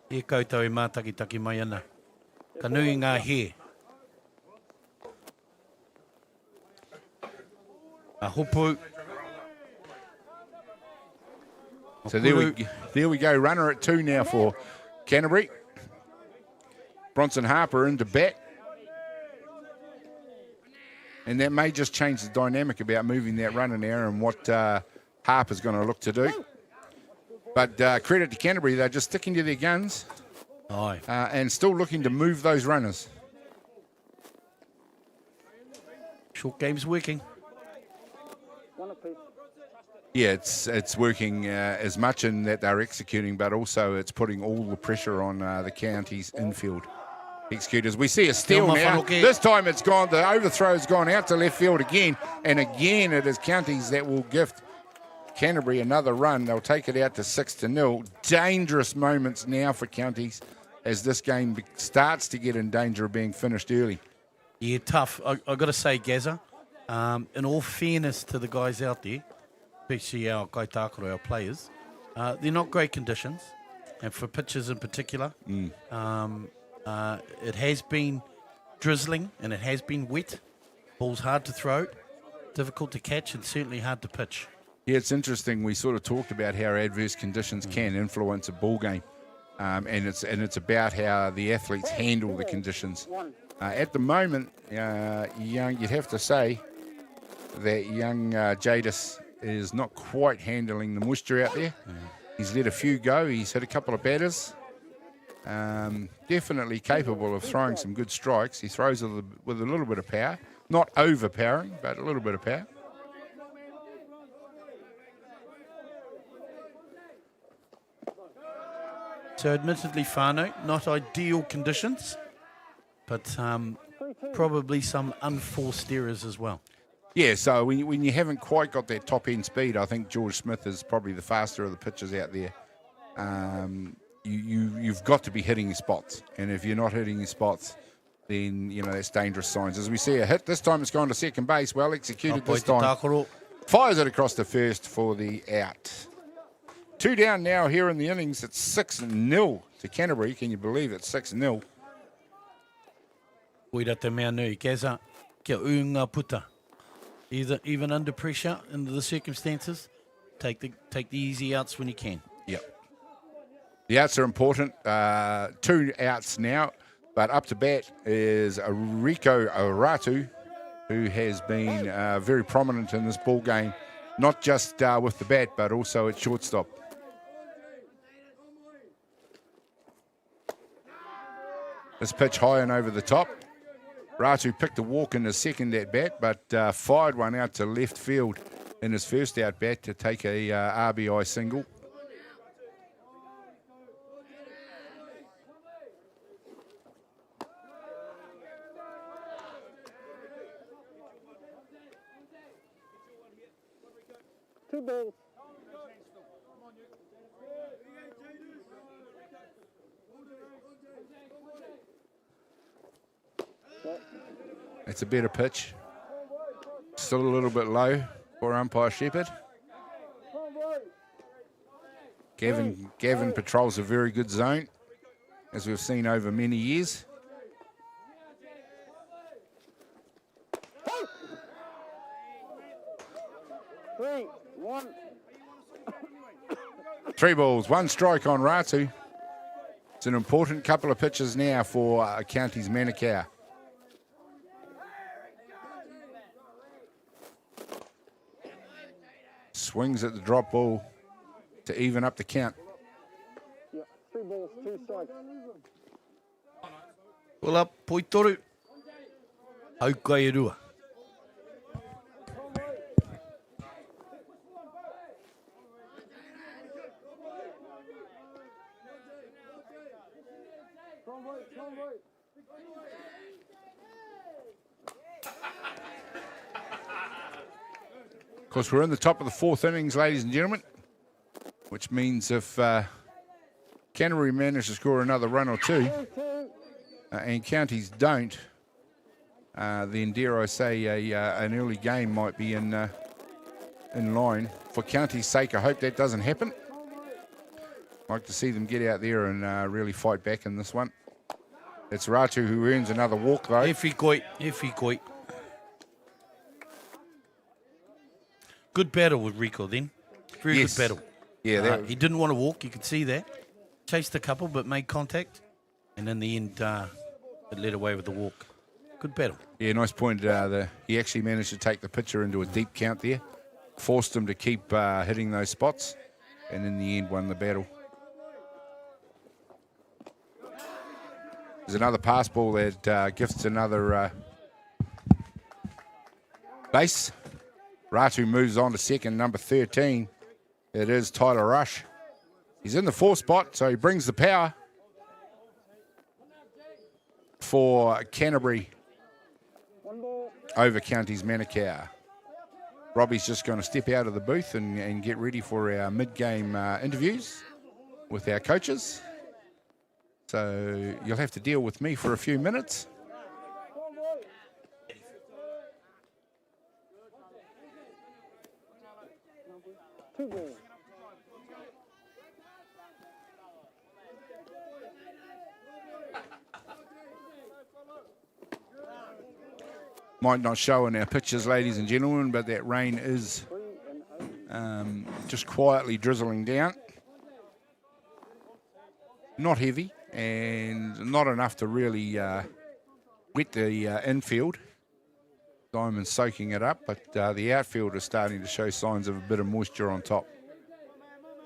E koutou e mātakitaki mai ana. Ka nui ngā he. A hopu. So there we go, runner at 2 now for Canterbury. Bronson Harper into bat. And that may just change the dynamic about moving that runner now and what Harper's going to look to do. But credit to Canterbury, they're just sticking to their guns and still looking to move those runners. Short game's working. Yeah, it's working as much in that they're executing, but also it's putting all the pressure on the Counties infield executors. We see a steal now. This time it's gone. The overthrow's gone out to left field again, and again it is Counties that will gift Canterbury another run. They'll take it out to 6-0. Dangerous moments now for Counties as this game starts to get in danger of being finished early. Yeah, tough. I've got to say, Gaza, in all fairness to the guys out there, especially our kaitākaro, our players, they're not great conditions, and for pitches in particular, it has been drizzling and it has been wet. Ball's hard to throw, difficult to catch, and certainly hard to pitch. Yeah, it's interesting. We sort of talked about how adverse conditions can influence a ball game, and it's about how the athletes handle the conditions. At the moment, you'd have to say that young Jadis is not quite handling the moisture out there. He's let a few go. He's hit a couple of batters. Definitely capable of throwing some good strikes. He throws with a little bit of power. Not overpowering, but a little bit of power. So admittedly, Whānau, not ideal conditions, but probably some unforced errors as well. Yeah, so when you haven't quite got that top-end speed, I think George Smith is probably the faster of the pitchers out there. You've got to be hitting your spots, and if you're not hitting your spots, then, that's dangerous signs. As we see a hit, this time it's gone to second base, well executed this time. Fires it across the first for the out. 2 down now here in the innings. It's 6-0 to Canterbury. Can you believe it? 6-0. Koira te mea nui, Gaza, kia unga puta. Even under pressure, under the circumstances, take the easy outs when you can. Yep. The outs are important. 2 outs now, but up to bat is Rico Oratu, who has been very prominent in this ball game, not just with the bat, but also at shortstop. This pitch high and over the top. Ratu picked a walk in his second at bat, but fired one out to left field in his first at bat to take a RBI single. Two balls. It's a better pitch. Still a little bit low for umpire Shepherd. Gavin patrols a very good zone, as we've seen over many years. Three balls, 1 strike on Ratu. It's an important couple of pitches now for Counties Manukau. Swings at the drop ball to even up the count. Yeah, 3 balls, 2 strikes. Pull up, Poitoru. Aukairua. Of course, we're in the top of the fourth innings, ladies and gentlemen, which means if Canterbury manage to score another run or two, and Counties don't, then dare I say an early game might be in line. For Counties' sake, I hope that doesn't happen. I'd like to see them get out there and really fight back in this one. It's Ratu who earns another walk, though. Effie koi. Good battle with Rico then. Very good battle. Yeah, he didn't want to walk, you could see that. Chased a couple, but made contact. And in the end, it led away with the walk. Good battle. Yeah, nice point. He actually managed to take the pitcher into a deep count there. Forced him to keep hitting those spots. And in the end, won the battle. There's another pass ball that gifts another base. Ratu moves on to second, number 13. It is Tyler Rush. He's in the fourth spot, so he brings the power for Canterbury over Counties Manukau. Robbie's just going to step out of the booth and get ready for our mid-game interviews with our coaches. So you'll have to deal with me for a few minutes. Might not show in our pictures, ladies and gentlemen, but that rain is just quietly drizzling down. Not heavy and not enough to really wet the infield. Diamond's soaking it up, but the outfield is starting to show signs of a bit of moisture on top.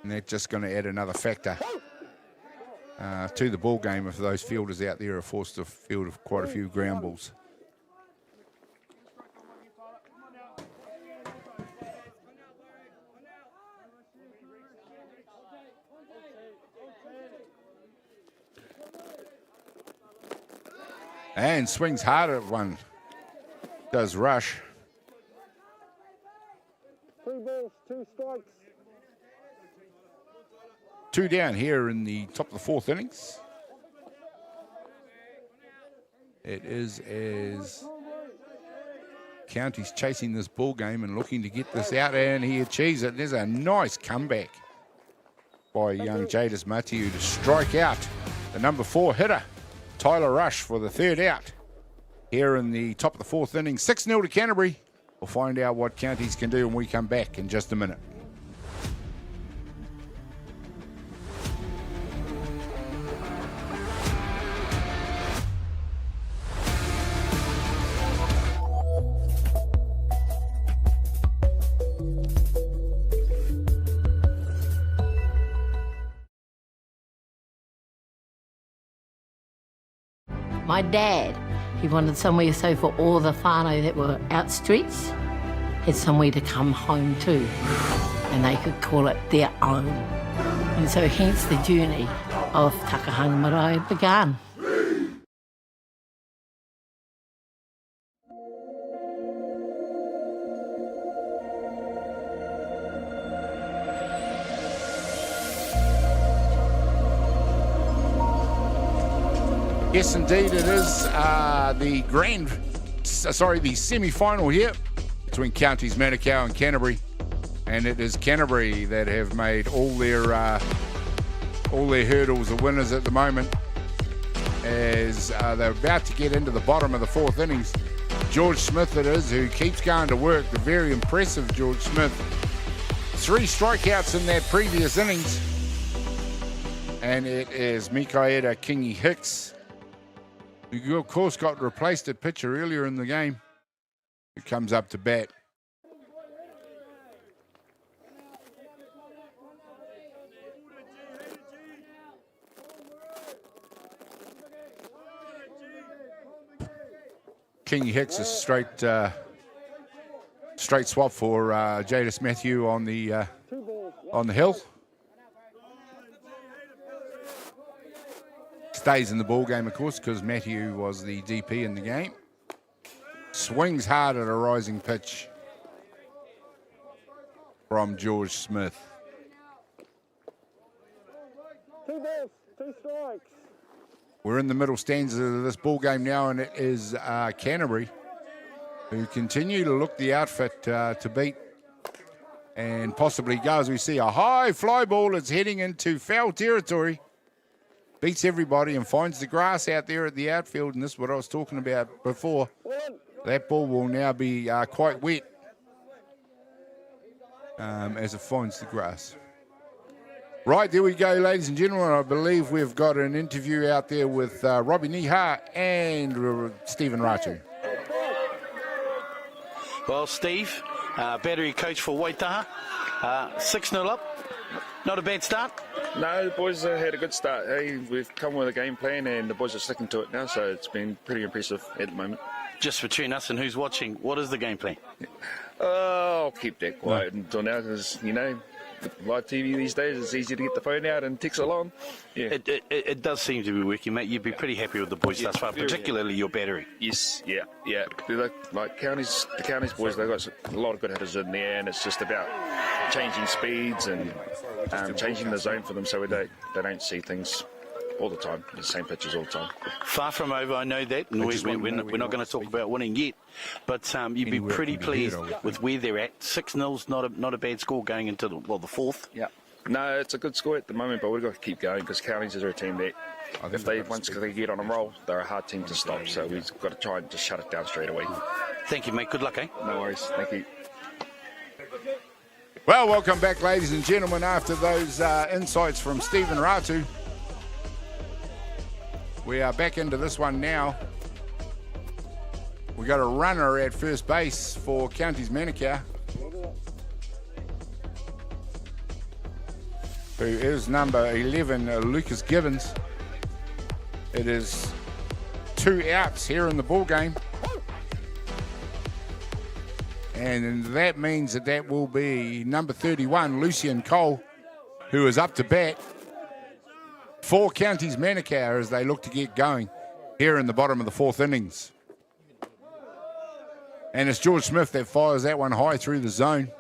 And that's just going to add another factor to the ball game if those fielders out there are forced to field quite a few ground balls. And swings hard at one. Does Rush. 3 balls, 2 strikes. 2 down here in the top of the fourth innings. It is as County's chasing this ball game and looking to get this out, and he achieves it. There's a nice comeback by young Jadis Matiu to strike out the number 4 hitter, Tyler Rush, for the third out here in the top of the fourth inning. 6-0 to Canterbury. We'll find out what Counties can do when we come back in just a minute. My dad, he wanted somewhere so for all the whānau that were out streets, had somewhere to come home to, and they could call it their own. And so hence the journey of Takahanga Marae began. Yes, indeed, it is the semi-final here between Counties Manukau and Canterbury, and it is Canterbury that have made all their hurdles the winners at the moment, as they're about to get into the bottom of the fourth innings. George Smith it is who keeps going to work. The very impressive George Smith. 3 strikeouts in that previous innings, and it is Mikaela Kingi Hicks, who of course got replaced at pitcher earlier in the game, who comes up to bat. Kingi Hicks is straight swap for Jadis Matiu on the hill. stays in the ball game, of course, because Matthew was the DP in the game. Swings hard at a rising pitch from George Smith. 2 balls, 2 strikes. We're in the middle stanzas of this ball game now, and it is Canterbury who continue to look the outfit to beat and possibly go, as we see a high fly ball. It's heading into foul territory. Beats everybody and finds the grass out there at the outfield, and this is what I was talking about before. That ball will now be quite wet as it finds the grass. Right, there we go, ladies and gentlemen. I believe we've got an interview out there with Robbie Niha and Stephen Ratu. Well, Steve, battery coach for Waitaha, 6-0 up. Not a bad start. No, the boys had a good start. Hey, we've come with a game plan and the boys are sticking to it now, so it's been pretty impressive at the moment. Just between us and who's watching, what is the game plan? I'll keep that quiet until now because, you know, with live TV these days, it's easy to get the phone out and text along. Yeah. It does seem to be working, mate. You'd be pretty happy with the boys thus far, particularly your battery. Yes, yeah. Like counties, the counties boys, they've got a lot of good hitters in there, and it's just about changing speeds and changing the zone for them so they don't see things all the time, the same pitches all the time. Far from over, I know that, and we're not going to talk about winning yet, but you'd be pretty pleased with where they're at. 6-0's not a bad score going into the fourth. Yeah. No, it's a good score at the moment, but we've got to keep going because counties is a team that once they get on a roll, they're a hard team to stop, so we've got to try and just shut it down straight away. Thank you, mate. Good luck, eh? No worries. Thank you. Well, welcome back, ladies and gentlemen, after those insights from Stephen Ratu. We are back into this one now. We got a runner at first base for Counties Manukau, who is number 11, Lucas Gibbons. It is 2 outs here in the ball game. And that means that will be number 31, Lucian Cole, who is up to bat for Counties Manukau as they look to get going here in the bottom of the 4th innings. And it's George Smith that fires that one high through the zone.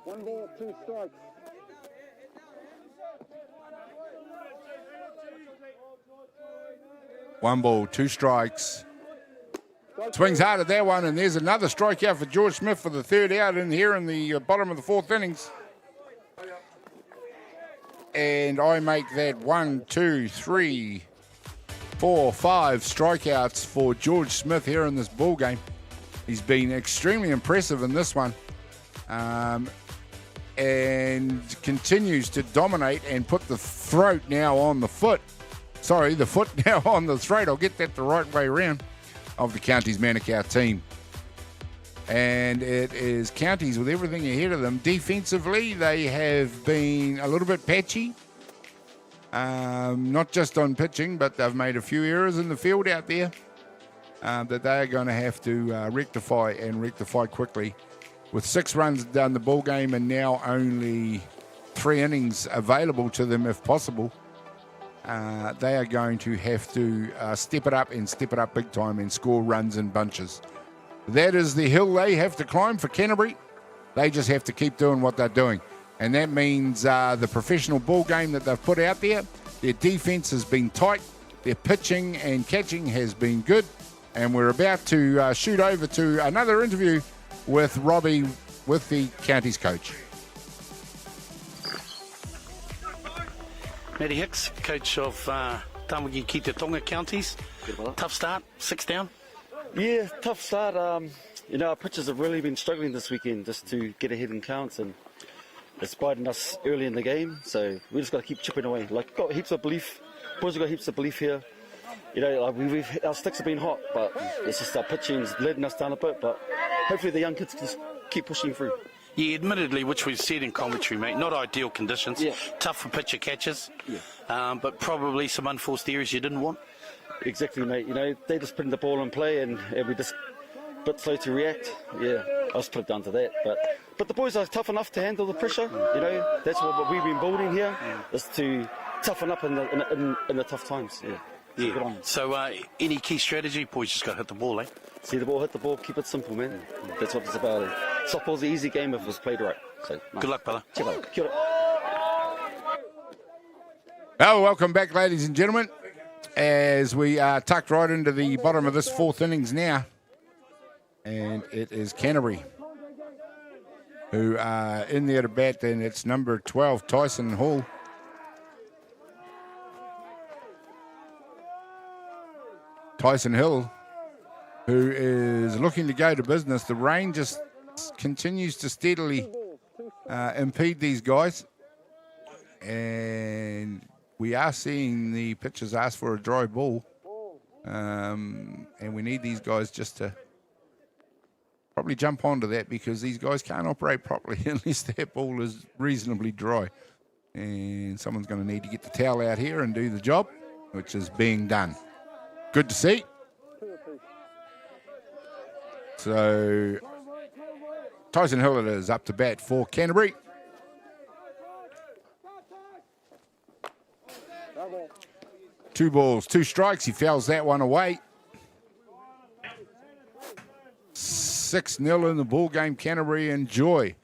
One ball, 2 strikes. One ball, 2 strikes. Swings hard at that one, and there's another strikeout for George Smith for the 3rd out in here in the bottom of the 4th innings. And I make that 1, 2, 3, 4, 5 strikeouts for George Smith here in this ball game. He's been extremely impressive in this one. And continues to dominate and put the throat now on the foot. Sorry, the foot now on the throat. I'll get that the right way around of the Counties Manukau team. And it is Counties with everything ahead of them. Defensively, they have been a little bit patchy. Not just on pitching, but they've made a few errors in the field out there that they are going to have to rectify quickly. With 6 runs down the ball game and now only 3 innings available to them if possible, they are going to have to step it up big time and score runs in bunches. That is the hill they have to climb for Canterbury. They just have to keep doing what they're doing. And that means the professional ball game that they've put out there, their defense has been tight, their pitching and catching has been good. And we're about to shoot over to another interview with Robbie, with the Counties coach. Matty Hicks, coach of Tamaki Ki Te Tonga Counties. Tough start, 6 down. Yeah, tough start. Our pitchers have really been struggling this weekend just to get ahead in counts, and it's biting us early in the game. So we just got to keep chipping away. Like, got heaps of belief. Boys have got heaps of belief here. Our sticks have been hot, but it's just our pitching's letting us down a bit. But hopefully the young kids can keep pushing through. Yeah, admittedly, which we've said in commentary, mate, not ideal conditions. Yeah. Tough for pitcher catches. Yeah. But probably some unforced areas you didn't want. Exactly, mate. You know, they just putting the ball in play and we just a bit slow to react. Yeah, I'll just put it down to that. But the boys are tough enough to handle the pressure. You know, that's what we've been building here, is to toughen up in the tough times. Yeah. Yeah. Good on. So any key strategy? Boys just got to hit the ball, eh? See the ball, hit the ball, keep it simple, man. That's what it's about. Eh? Softball's an easy game if it was played right. So, nice. Good luck, fella. Kia ora. Kia ora. Well, welcome back, ladies and gentlemen, as we are tucked right into the bottom of this fourth innings now. And it is Canterbury who are in there to bat, and it's number 12, Tyson Hall. Tyson Hill, who is looking to go to business. The rain just continues to steadily impede these guys. And we are seeing the pitchers ask for a dry ball. And we need these guys just to probably jump onto that, because these guys can't operate properly unless that ball is reasonably dry. And someone's going to need to get the towel out here and do the job, which is being done. Good to see. So Tyson Hill it is up to bat for Canterbury. Two balls, two strikes. He fouls that one away. 6-0 in the ball game. Canterbury enjoy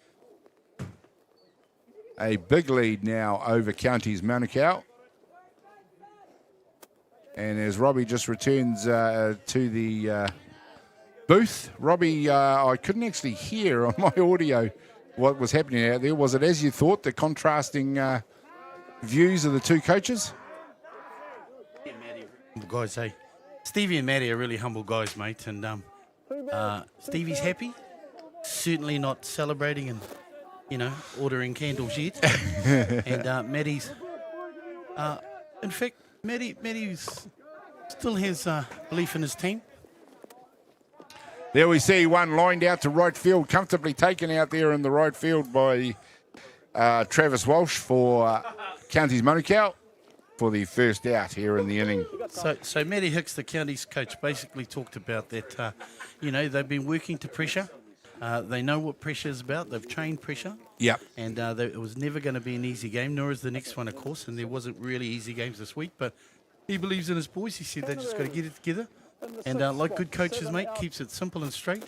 a big lead now over Counties Manukau. And as Robbie just returns to the booth, Robbie, I couldn't actually hear on my audio what was happening out there. Was it as you thought, the contrasting views of the two coaches? Guys, hey, Stevie and Matty are really humble guys, mate. And Stevie's happy, certainly not celebrating and, you know, ordering candles yet. And Matty's, in fact, Matty's still has belief in his team. There we see one lined out to right field, comfortably taken out there in the right field by Travis Walsh for Counties Manukau for the first out here in the inning. So Matty Hicks, the Counties coach, basically talked about that, you know, they've been working to pressure. They know what pressure is about. They've trained pressure. Yep. And it was never going to be an easy game, nor is the next one, of course. And there wasn't really easy games this week. But he believes in his boys. He said they just got to get it together. And like good coaches, mate, keeps it simple and straight.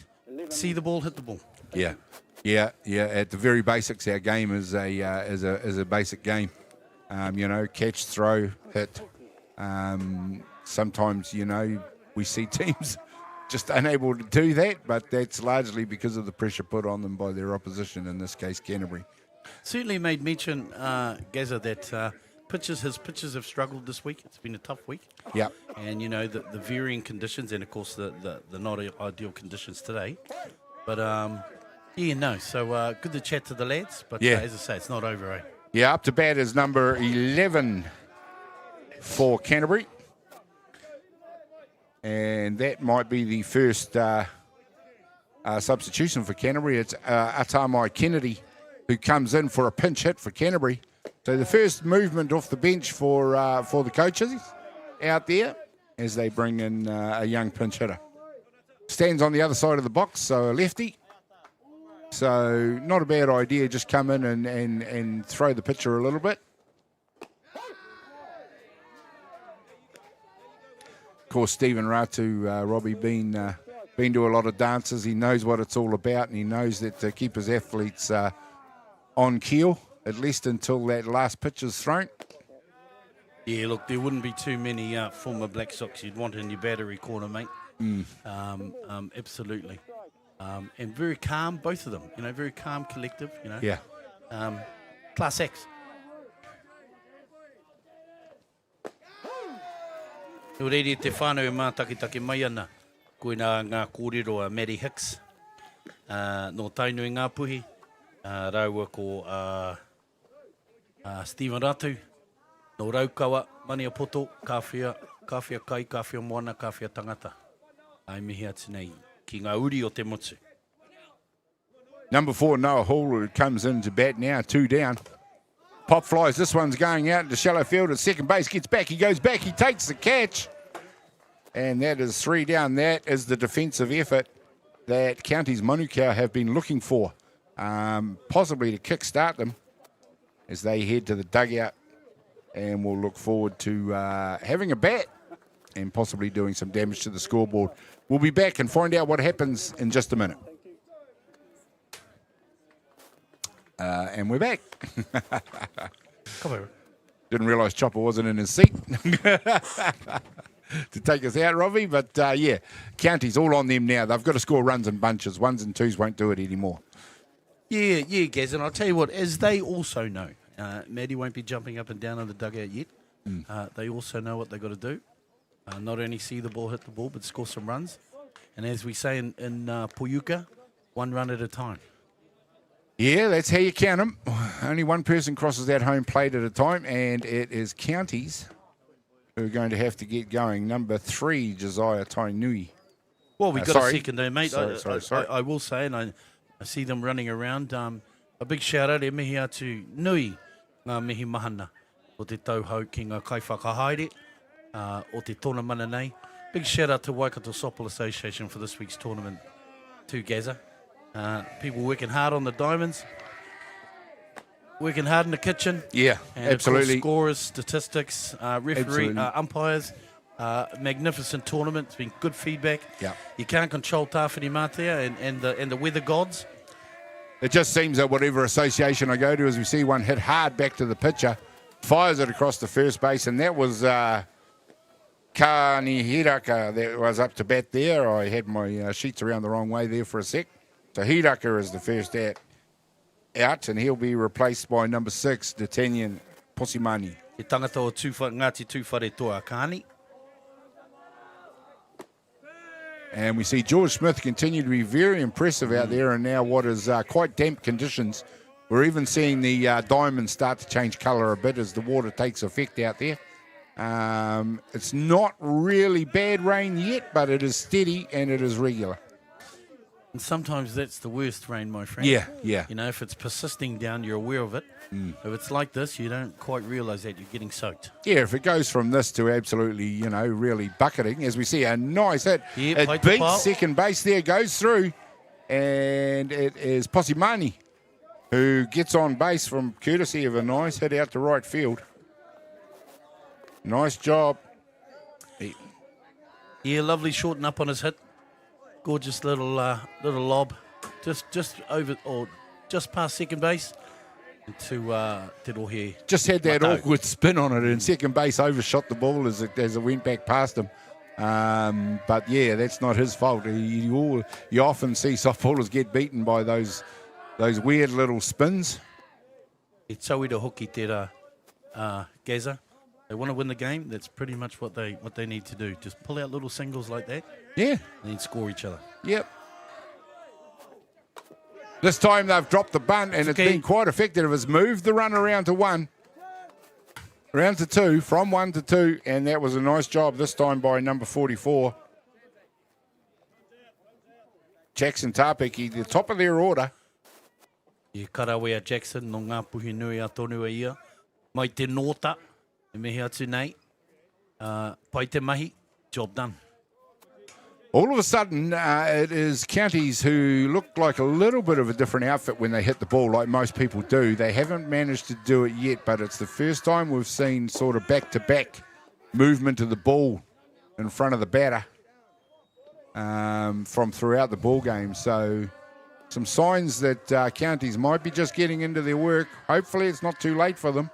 See the ball, hit the ball. Yeah. At the very basics, our game is a basic game. You know, catch, throw, hit. Sometimes, you know, we see teams just unable to do that, but that's largely because of the pressure put on them by their opposition, in this case, Canterbury. Certainly made mention, Gazza, that his pitches have struggled this week. It's been a tough week. Yeah. And, you know, the varying conditions and, of course, the not ideal conditions today. But, so good to chat to the lads. But, as I say, it's not over, eh? Yeah, up to bat is number 11 for Canterbury. And that might be the first substitution for Canterbury. It's Atamai Kennedy who comes in for a pinch hit for Canterbury. So the first movement off the bench for the coaches out there as they bring in a young pinch hitter. Stands on the other side of the box, so a lefty. So not a bad idea, just come in and throw the pitcher a little bit. Of course, Stephen Ratu, Robbie, been to a lot of dances. He knows what it's all about, and he knows that to keep his athletes on keel, at least until that last pitch is thrown. Yeah, look, there wouldn't be too many former Black Sox you'd want in your battery corner, mate. Absolutely. And very calm, both of them. You know, very calm, collective, you know. Yeah. Class X. Ureri te whānau e mātakitaki mai ana. Koe nā ngā kōrero a Matty Hicks. No tainu i ngā puhi. Raua ko Stephen Ratu. No raukawa, mani a poto, kawhia kai, kawhia moana, kawhia tangata. Ai mihi atu nei, ki ngā uri o te motu. Number 4, Noah Hall, who comes in to bat now, 2 down. Pop flies. This one's going out into shallow field at second base. Gets back. He goes back. He takes the catch. And that is 3 down. That is the defensive effort that Counties Manukau have been looking for, possibly to kickstart them as they head to the dugout. And we'll look forward to having a bat and possibly doing some damage to the scoreboard. We'll be back and find out what happens in just a minute. And we're back. Come over. Didn't realise Chopper wasn't in his seat to take us out, Robbie. But, yeah, Counties all on them now. They've got to score runs in bunches. 1s and 2s won't do it anymore. Yeah, Gaz, and I'll tell you what, as they also know, Maddie won't be jumping up and down on the dugout yet. They also know what they've got to do. Not only see the ball hit the ball, but score some runs. And as we say in Poyuka, 1 run at a time. Yeah, that's how you count them. Only one person crosses that home plate at a time, and it is Counties who are going to have to get going. Number 3, Josiah Tainui. Well, we've got a second there, mate. Sorry. I will say, and I see them running around. A big shout out, e mihi atu nui ngā mihi mahana o te tauhou ki ngā kaiwhakahaere o te tōna mana nei. Big shout out to Waikato Softball Association for this week's tournament too, Gaza. People working hard on the diamonds, working hard in the kitchen. Yeah, and absolutely. Of course, scorers, statistics, referee, umpires. Magnificent tournament. It's been good feedback. Yeah. You can't control Tāwhiri Mātea and the weather gods. It just seems that whatever association I go to, as we see one hit hard back to the pitcher, fires it across the first base, and that was Kāni Hiraka that was up to bat there. I had my sheets around the wrong way there for a sec. So Hiraka is the first out, and he'll be replaced by number 6, D'Artagnan Posimani. He tangata o Ngāti Tūwhare Toa Kāni. And we see George Smith continue to be very impressive out there, and now what is quite damp conditions. We're even seeing the diamonds start to change colour a bit as the water takes effect out there. It's not really bad rain yet, but it is steady and it is regular. And sometimes that's the worst rain, my friend. Yeah. You know, if it's persisting down, you're aware of it. If it's like this, you don't quite realise that you're getting soaked. Yeah, if it goes from this to absolutely, really bucketing, as we see a nice hit. Yeah, it beats second base there, goes through, and it is Posimani who gets on base from courtesy of a nice hit out to right field. Nice job. Yeah, lovely shorten up on his hit. Gorgeous little lob, just over or just past second base to Te Rohe. Just had that awkward spin on it, and second base overshot the ball as it went back past him. But yeah, that's not his fault. You often see softballers get beaten by those weird little spins. E tauira hoki tērā, Gaza. They want to win the game. That's pretty much what they need to do. Just pull out little singles like that. Yeah. And then score each other. Yep. This time they've dropped the bunt, and it's been quite effective. It's moved the run around to 1. Round to 2, from 1 to 2, and that was a nice job this time by number 44. Jackson Tāpeki, the top of their order. I karawea Jackson no ngā puhi nui a tonu ia. Mai te nota. E mihi atu nei, pai te mahi, job done. All of a sudden, it is Counties who look like a little bit of a different outfit when they hit the ball, like most people do. They haven't managed to do it yet, but it's the first time we've seen sort of back-to-back movement of the ball in front of the batter from throughout the ball game. So some signs that Counties might be just getting into their work. Hopefully it's not too late for them.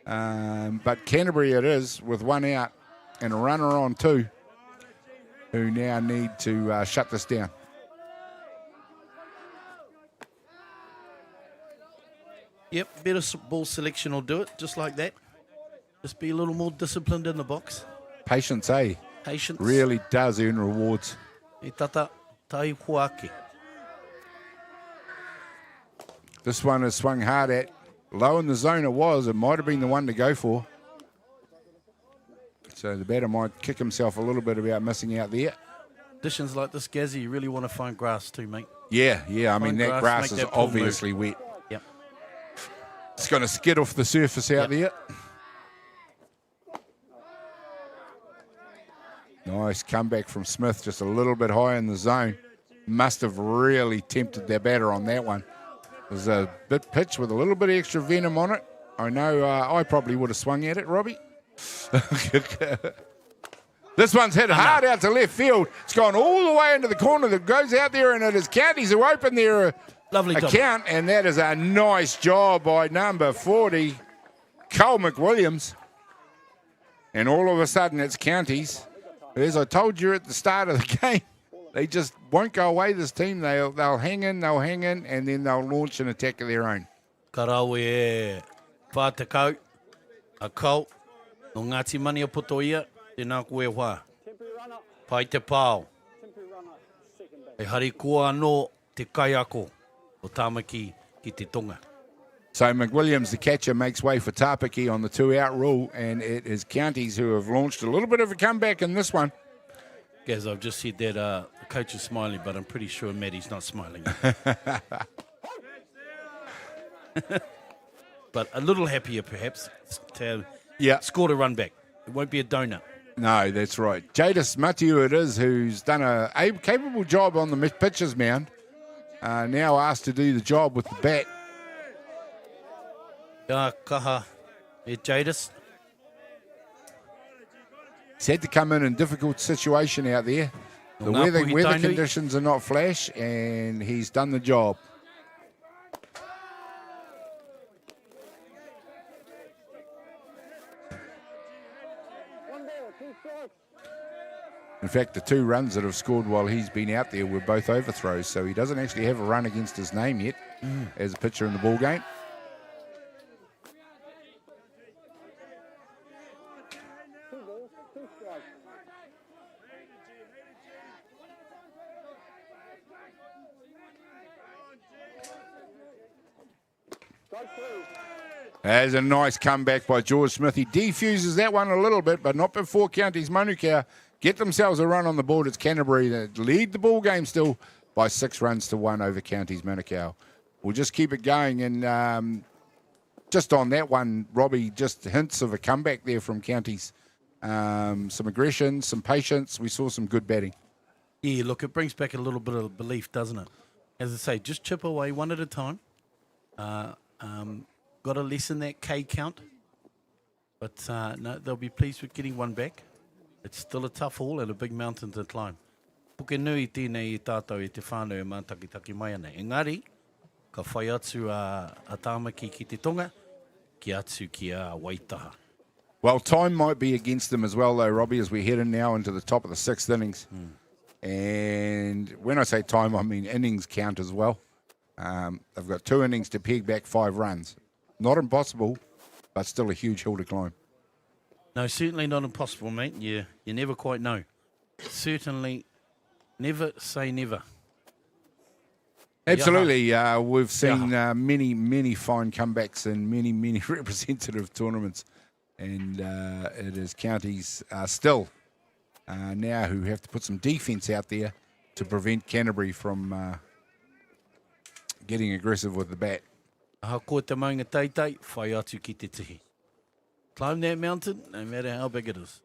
But Canterbury it is with 1 out and a runner on 2 who now need to shut this down. Yep, better ball selection will do it, just like that. Just be a little more disciplined in the box. Patience, eh? Patience. Really does earn rewards. E tata tai huaki. This one is swung hard at. Low in the zone it was. It might have been the one to go for. So the batter might kick himself a little bit about missing out there. Conditions like this, Gazzy, you really want to find grass too, mate. Yeah. I mean, Fine that grass, grass make is that pool obviously move. wet. Yep. It's going to skid off the surface out there. Nice comeback from Smith, just a little bit high in the zone. Must have really tempted their batter on that one. It was a bit pitch with a little bit of extra venom on it. I know I probably would have swung at it, Robbie. This one's hit hard out to left field. It's gone all the way into the corner that goes out there, and it is Counties who open their Lovely account, and that is a nice job by number 40, Cole McWilliams. And all of a sudden, it's Counties. As I told you at the start of the game, they just won't go away, this team. They'll hang in, and then they'll launch an attack of their own. Karawe e Whātakau, a kau, no Ngāti Mani o Potoia, tēnā koe wā. Pai te pāo. E hari kua anō te kai ako o Tāmaki ki te tonga. So McWilliams, the catcher, makes way for Tāpaki on the 2-out rule, and it is Counties who have launched a little bit of a comeback in this one. Gaz, I've just said that the coach is smiling, but I'm pretty sure Maddie's not smiling. But a little happier, perhaps, to have scored a run back. It won't be a donut. No, that's right. Jadis Matiu it is, who's done a capable job on the pitcher's mound, now asked to do the job with the bat. Ya kaha e Jadis. He's had to come in a difficult situation out there. The weather conditions are not flash, and he's done the job. In fact, the 2 runs that have scored while he's been out there were both overthrows, so he doesn't actually have a run against his name yet as a pitcher in the ball game. There's a nice comeback by George Smith. He defuses that one a little bit, but not before Counties Manukau get themselves a run on the board. It's Canterbury that lead the ball game still by 6 runs to 1 over Counties Manukau. We'll just keep it going, and just on that one, Robbie, just hints of a comeback there from Counties. Some aggression, some patience. We saw some good batting. Yeah, look, it brings back a little bit of belief, doesn't it? As I say, just chip away one at a time. Got to lessen that K count. But no, they'll be pleased with getting one back. It's still a tough haul and a big mountain to climb. Puke nui tēnei I tātou I te whānau e mātakitaki mai ana. Engari, ka whai atu a Tāmaki ki te tonga, ki atu ki a Waitaha. Well, time might be against them as well, though, Robbie, as we head in now into the top of the 6th innings. And when I say time, I mean innings count as well. They've got 2 innings to peg back 5 runs. Not impossible, but still a huge hill to climb. No, certainly not impossible, mate. You never quite know. Certainly never say never. Absolutely. We've seen many fine comebacks in many representative tournaments. And it is Counties still now who have to put some defence out there to prevent Canterbury from getting aggressive with the bat. Aha ko te maunga teitei, whai atu ki te tihi. Climb that mountain, no matter how big it is.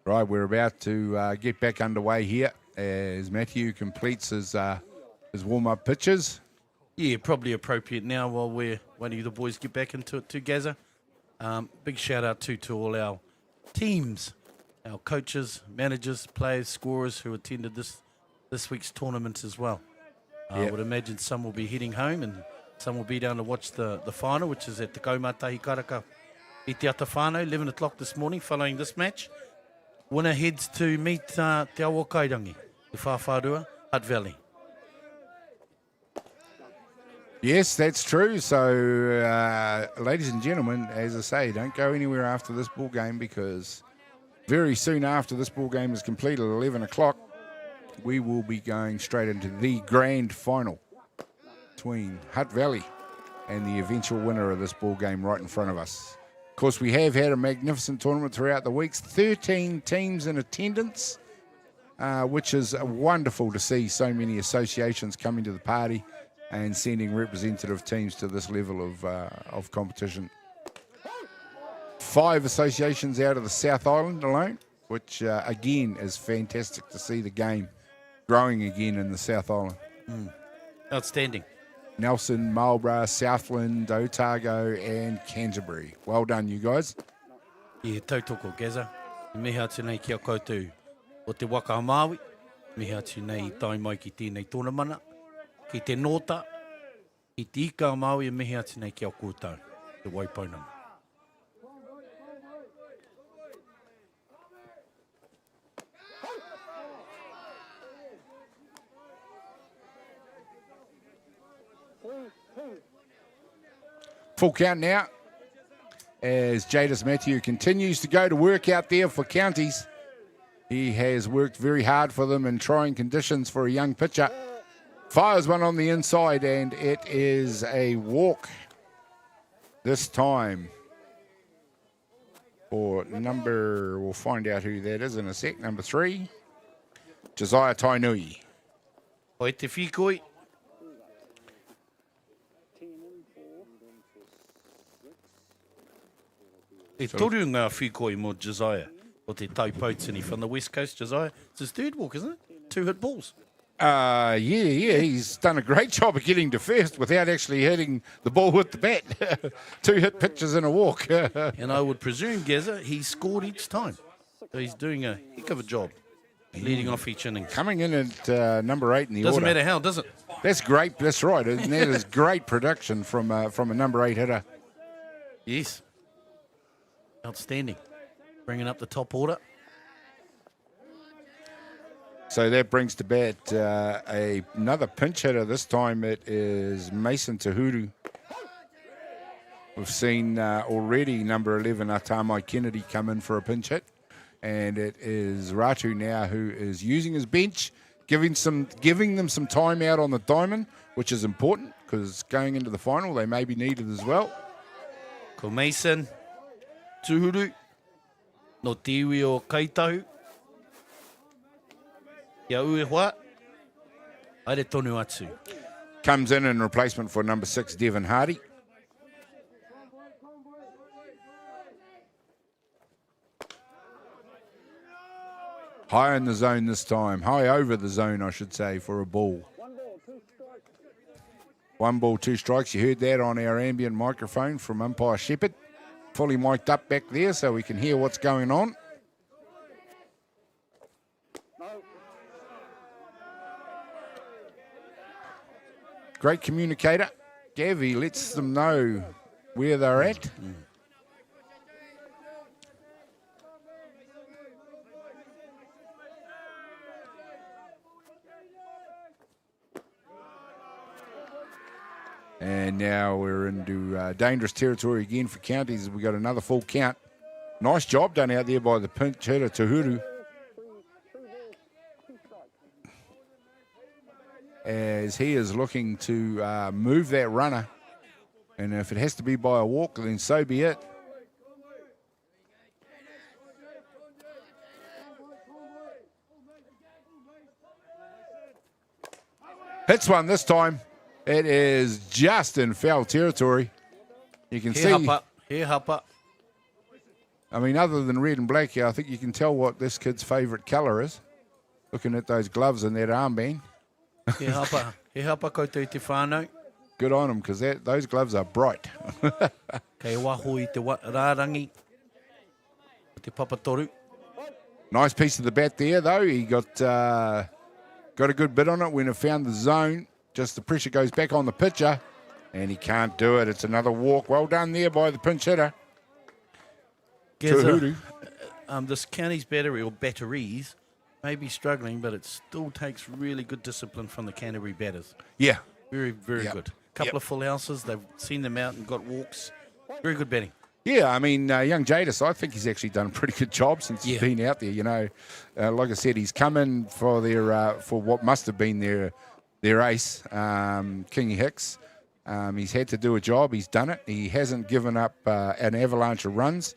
Right, we're about to get back underway here as Matthew completes his warm-up pitches. Yeah, probably appropriate now while we're waiting for the boys get back into it too, Gaza. Big shout-out to all our teams, our coaches, managers, players, scorers who attended this week's tournament as well. I would imagine some will be heading home and some will be down to watch the final, which is at the Kaumatahi Karaka i te ata whānau, 11 o'clock this morning following this match. Winner heads to meet Te Awa Kairangi, the Whawharua, Hutt Valley. Yes, that's true. So, ladies and gentlemen, as I say, don't go anywhere after this ball game because very soon after this ball game is completed at 11 o'clock, we will be going straight into the grand final between Hutt Valley and the eventual winner of this ball game right in front of us. Of course, we have had a magnificent tournament throughout the weeks. 13 teams in attendance, which is wonderful to see so many associations coming to the party and sending representative teams to this level of competition. 5 associations out of the South Island alone, which again is fantastic to see the game growing again in the South Island. Outstanding. Nelson, Marlborough, Southland, Otago and Canterbury. Well done, you guys. Tautoko Gaza. Miha atu nei kia koutou o te waka a Māui. Miha atu nei tai mai ki tēnei tōna mana. Ki te nota. Ki te ika a Māui e mihi atu nei kia o koutou. Te waipaunanga. Full count now as Jadis Matthew continues to go to work out there for counties. He has worked very hard for them in trying conditions for a young pitcher. Fires one on the inside and it is a walk this time for number, we'll find out who that is in a sec, number 3, Josiah Tainui. Oi te whikoi. E toru ngā whikoi mo Josiah o te Taupoutsini from the West Coast, Josiah. It's his third walk, isn't it? 2 hit balls. Yeah, he's done a great job of getting to first without actually hitting the ball with the bat. 2 hit pitches in a walk. And I would presume, Gaza, he scored each time. So he's doing a heck of a job leading off each inning. Coming in at number 8 in the order. Doesn't matter how, does it? That's great. That's right. And that is great production from a number 8 hitter. Yes. Outstanding. Bringing up the top order. So that brings to bat another pinch hitter. This time it is Mason Tahuru. We've seen already number 11, Atamai Kennedy, come in for a pinch hit. And it is Ratu now who is using his bench, giving them some time out on the diamond, which is important because going into the final they may be needed as well. Ko Mason Tuhuru no te iwi o Kaitahu. Ia ue hoa. Aere tonu atu. Comes in replacement for number 6, Devon Hardy. High in the zone this time. High over the zone, I should say, for a ball. 1 ball, 2 strikes. You heard that on our ambient microphone from umpire Shepherd. Fully mic'd up back there so we can hear what's going on. Great communicator. Gavi lets them know where they're at. And now we're into dangerous territory again for counties. We've got another full count. Nice job done out there by the pinch hitter, Tahuru. As he is looking to move that runner. And if it has to be by a walk, then so be it. Hits one this time. It is just in foul territory. You can see. Here, hapa. I mean, other than red and black here, I think you can tell what this kid's favourite colour is. Looking at those gloves and that armband. He hapa koutou te whānau. Good on him, because those gloves are bright. Kei waho I te rārangi. Te papatoru. Nice piece of the bat there, though. He got a good bit on it when it found the zone. Just the pressure goes back on the pitcher, and he can't do it. It's another walk. Well done there by the pinch hitter. This county's battery, or batteries, may be struggling, but it still takes really good discipline from the Canterbury batters. Yeah. Very, very good. Couple of full houses. They've seen them out and got walks. Very good batting. Yeah, I mean, young Jadis, I think he's actually done a pretty good job since he's been out there. You know, like I said, he's come in for their for what must have been their ace, Kingy Hicks. He's had to do a job. He's done it. He hasn't given up an avalanche of runs.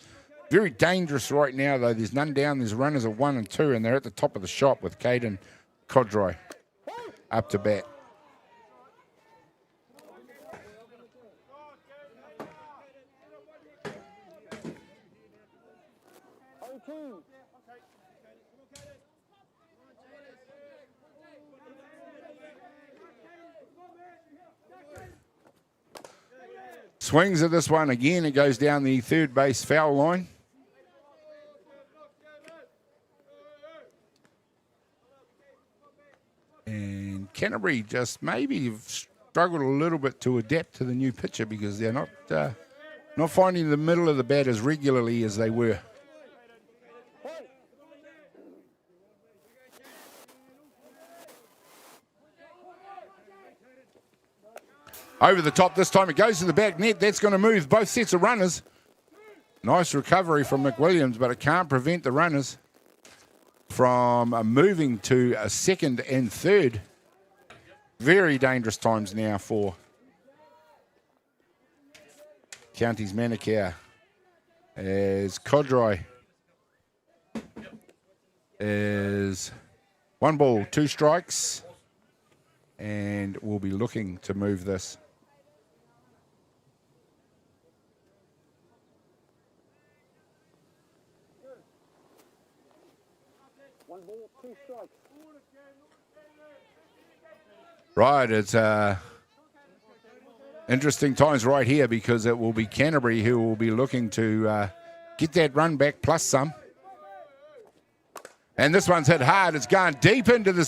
Very dangerous right now, though. There's none down. There's runners at 1 and 2, and they're at the top of the shop with Caden Codroy up to bat. Swings at this one again. It goes down the third base foul line. And Canterbury just maybe have struggled a little bit to adapt to the new pitcher because they're not finding the middle of the bat as regularly as they were. Over the top this time. It goes to the back net. That's going to move both sets of runners. Nice recovery from McWilliams, but it can't prevent the runners from moving to a second and third. Very dangerous times now for Counties Manukau as Codroy is 1 ball, 2 strikes, and we'll be looking to move this. Right, it's interesting times right here because it will be Canterbury who will be looking to get that run back plus some. And this one's hit hard. It's gone deep into the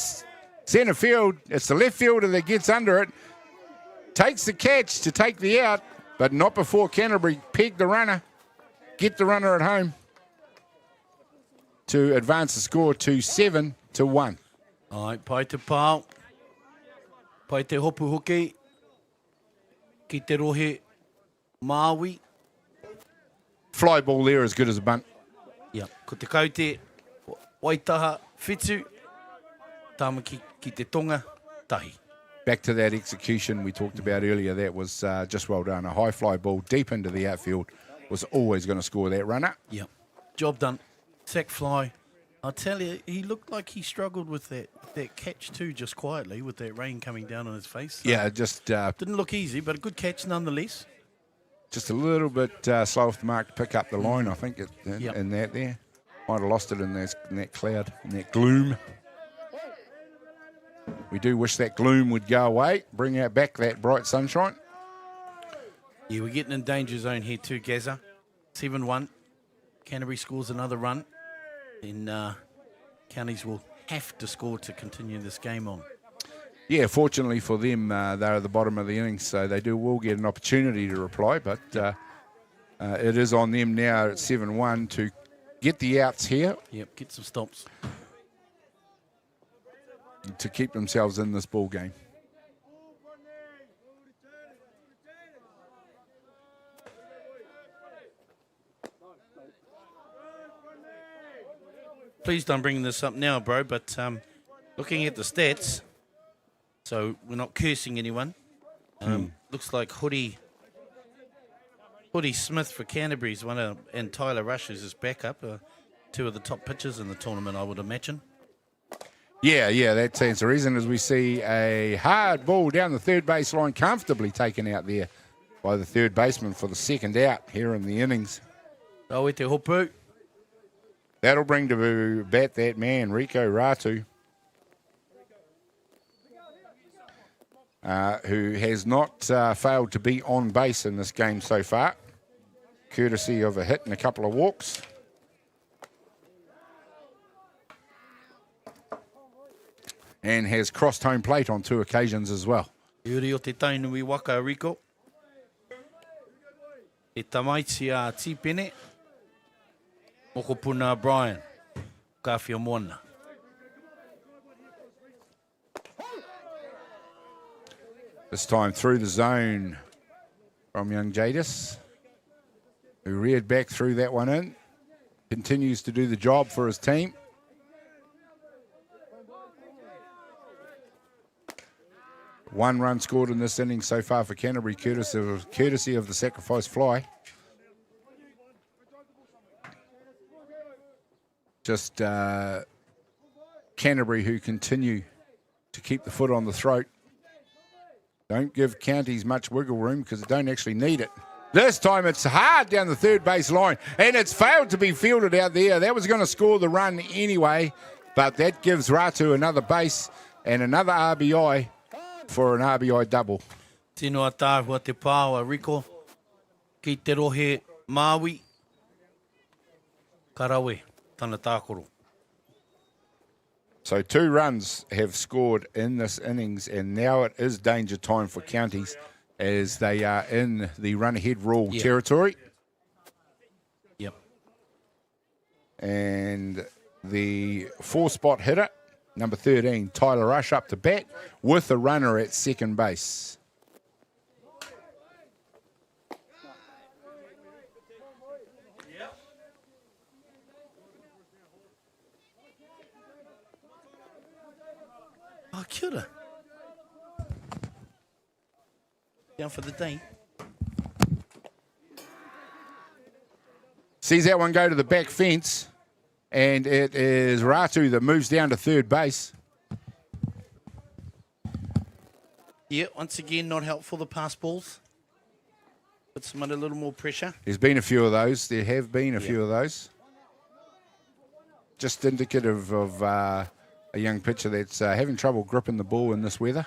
centre field. It's the left fielder that gets under it. Takes the catch to take the out, but not before Canterbury peg the runner. Get the runner at home to advance the score to 7-1. All right, pai te pāo. Pai te hopu hoki. Ki te rohe MΑORI. Fly ball there as good as a bunt. Yeah, ko te kaute, waitaha, whitu, tāmaki ki te tonga, tahi. Back to that execution we talked about earlier. That was just well done. A high fly ball deep into the outfield was always going to score that runner. Yeah, job done. Sack fly. I'll tell you, he looked like he struggled with that catch too, just quietly, with that rain coming down on his face. So yeah, just... didn't look easy, but a good catch nonetheless. Just a little bit slow off the mark to pick up the line, I think, in that there. Might have lost it in that cloud, in that gloom. We do wish that gloom would go away, bring out back that bright sunshine. Yeah, we're getting in danger zone here too, Gazza. 7-1. Canterbury scores another run. Then Counties will have to score to continue this game on. Yeah, fortunately for them, they're at the bottom of the innings, so they will get an opportunity to reply, but it is on them now at 7-1 to get the outs here. Yep, get some stops. To keep themselves in this ball game. Please don't bring this up now, bro, but looking at the stats, so we're not cursing anyone. Looks like Hoodie Smith for Canterbury is one of, and Tyler Rush is his backup, 2 of the top pitchers in the tournament, I would imagine. Yeah, that stands the reason as we see a hard ball down the third base line, comfortably taken out there by the third baseman for the second out here in the innings. Rau te hopu. That'll bring to bat that man, Rico Ratu, who has not failed to be on base in this game so far, courtesy of a hit and a couple of walks. And has crossed home plate on 2 occasions as well. Uri o te tainui waka, Rico. E tamaiti a Tipene. Mokopuna Brian. Kawhia Moana. This time through the zone from young Jadis. who reared back, threw that one in. Continues to do the job for his team. One run scored in this inning so far for Canterbury, courtesy of the sacrifice fly. Just Canterbury who continue to keep the foot on the throat. Don't give counties much wiggle room because they don't actually need it. This time it's hard down the third base line, and it's failed to be fielded out there. That was going to score the run anyway, but that gives Ratu another base and another RBI for an RBI double. Tino tāhua te pāua, Rico. Ki te rohe Māui. Karawe, tana tākoro. So 2 runs have scored in this innings, and now it is danger time for counties as they are in the run-ahead rule territory. Yep. And the 4-spot hitter, number 13, Tyler Rush, up to bat with a runner at second base. Oh, kia ora. Down for the day. Sees that one go to the back fence, and it is Ratu that moves down to third base. Yeah, once again, not helpful, the pass balls. Puts them under a little more pressure. There's been a few of those. There have been a few of those. Just indicative of a young pitcher that's having trouble gripping the ball in this weather.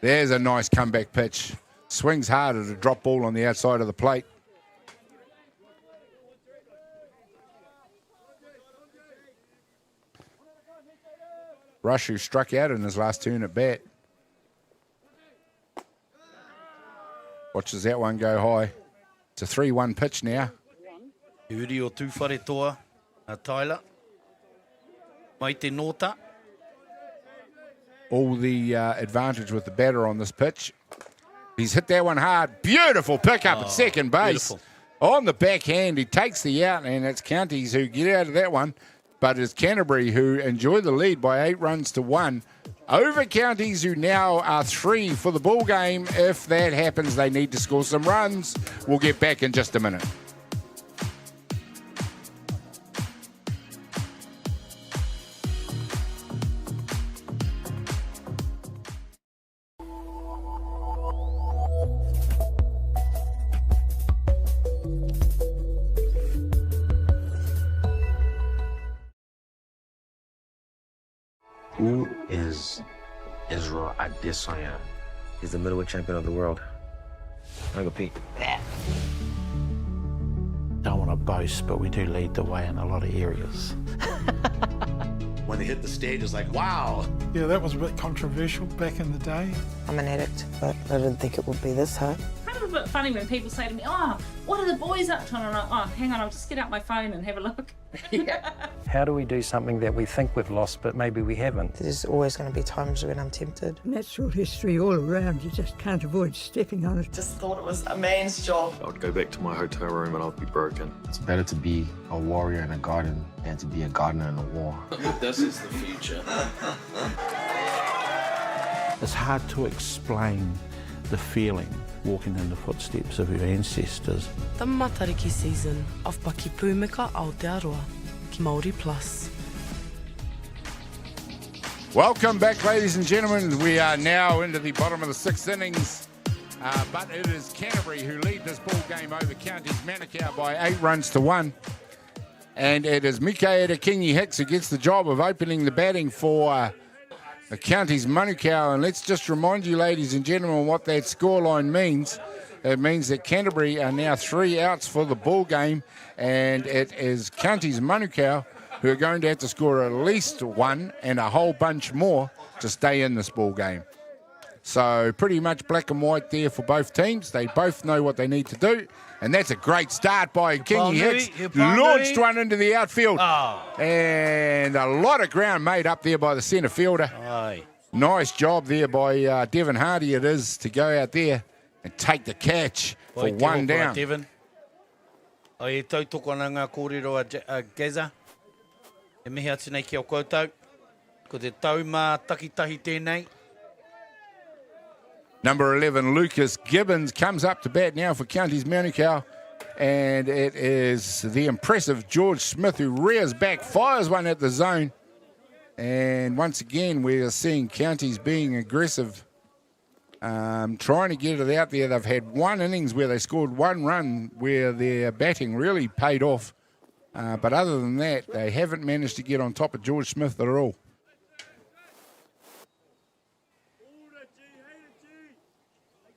There's a nice comeback pitch. Swings hard at a drop ball on the outside of the plate. Rush, who struck out in his last turn at bat. Watches that one go high. It's a 3-1 pitch now. Uri o tūwhare toa, Tyler. Mai te nota. All the advantage with the batter on this pitch. He's hit that one hard. Beautiful pickup at second base. Beautiful. On the backhand, he takes the out, and it's Counties who get out of that one. But it's Canterbury who enjoy the lead by 8 runs to 1 over Counties, who now are 3 for the ball game. If that happens, they need to score some runs. We'll get back in just a minute. Who is Israel Adesanya? He's the middleweight champion of the world. I'm gonna go Pete. Don't want to boast, but we do lead the way in a lot of areas. When they hit the stage, it's like, wow. Yeah, that was a bit controversial back in the day. I'm an addict, but I didn't think it would be this hard. Kind of a bit funny when people say to me, oh, what are the boys up to? And I'm like, oh, hang on, I'll just get out my phone and have a look. How do we do something that we think we've lost, but maybe we haven't? There's always going to be times when I'm tempted. Natural history all around, you just can't avoid stepping on it. Just thought it was a man's job. I would go back to my hotel room and I'd be broken. It's better to be a warrior in a garden than to be a gardener in a war. This is the future. It's hard to explain the feeling walking in the footsteps of your ancestors. The Matariki season of Paki Pūmika Aotearoa, ki Māori Plus. Welcome back, ladies and gentlemen. We are now into the bottom of the 6th innings, but it is Canterbury who lead this ball game over Counties Manukau by 8 runs to 1. And it is Mikaela Kingi Hicks who gets the job of opening the batting for the Counties Manukau. And let's just remind you, ladies and gentlemen, what that scoreline means. It means that Canterbury are now 3 outs for the ball game, and it is Counties Manukau who are going to have to score at least 1 and a whole bunch more to stay in this ball game. So pretty much black and white there for both teams. They both know what they need to do. And that's a great start by Kingi Hicks. Launched one into the outfield. And a lot of ground made up there by the centre fielder. Aye. Nice job there by Devon Hardy it is to go out there and take the catch for one down. Devon. Ai tautoko ana ngā kōrero a Gaza. E mihi atu nei ki o koutou. Ko te tau mā takitahi tēnei. Number 11, Lucas Gibbons, comes up to bat now for Counties Manukau. And it is the impressive George Smith who rears back, fires one at the zone. And once again, we are seeing Counties being aggressive, trying to get it out there. They've had one innings where they scored one run where their batting really paid off. But other than that, they haven't managed to get on top of George Smith at all.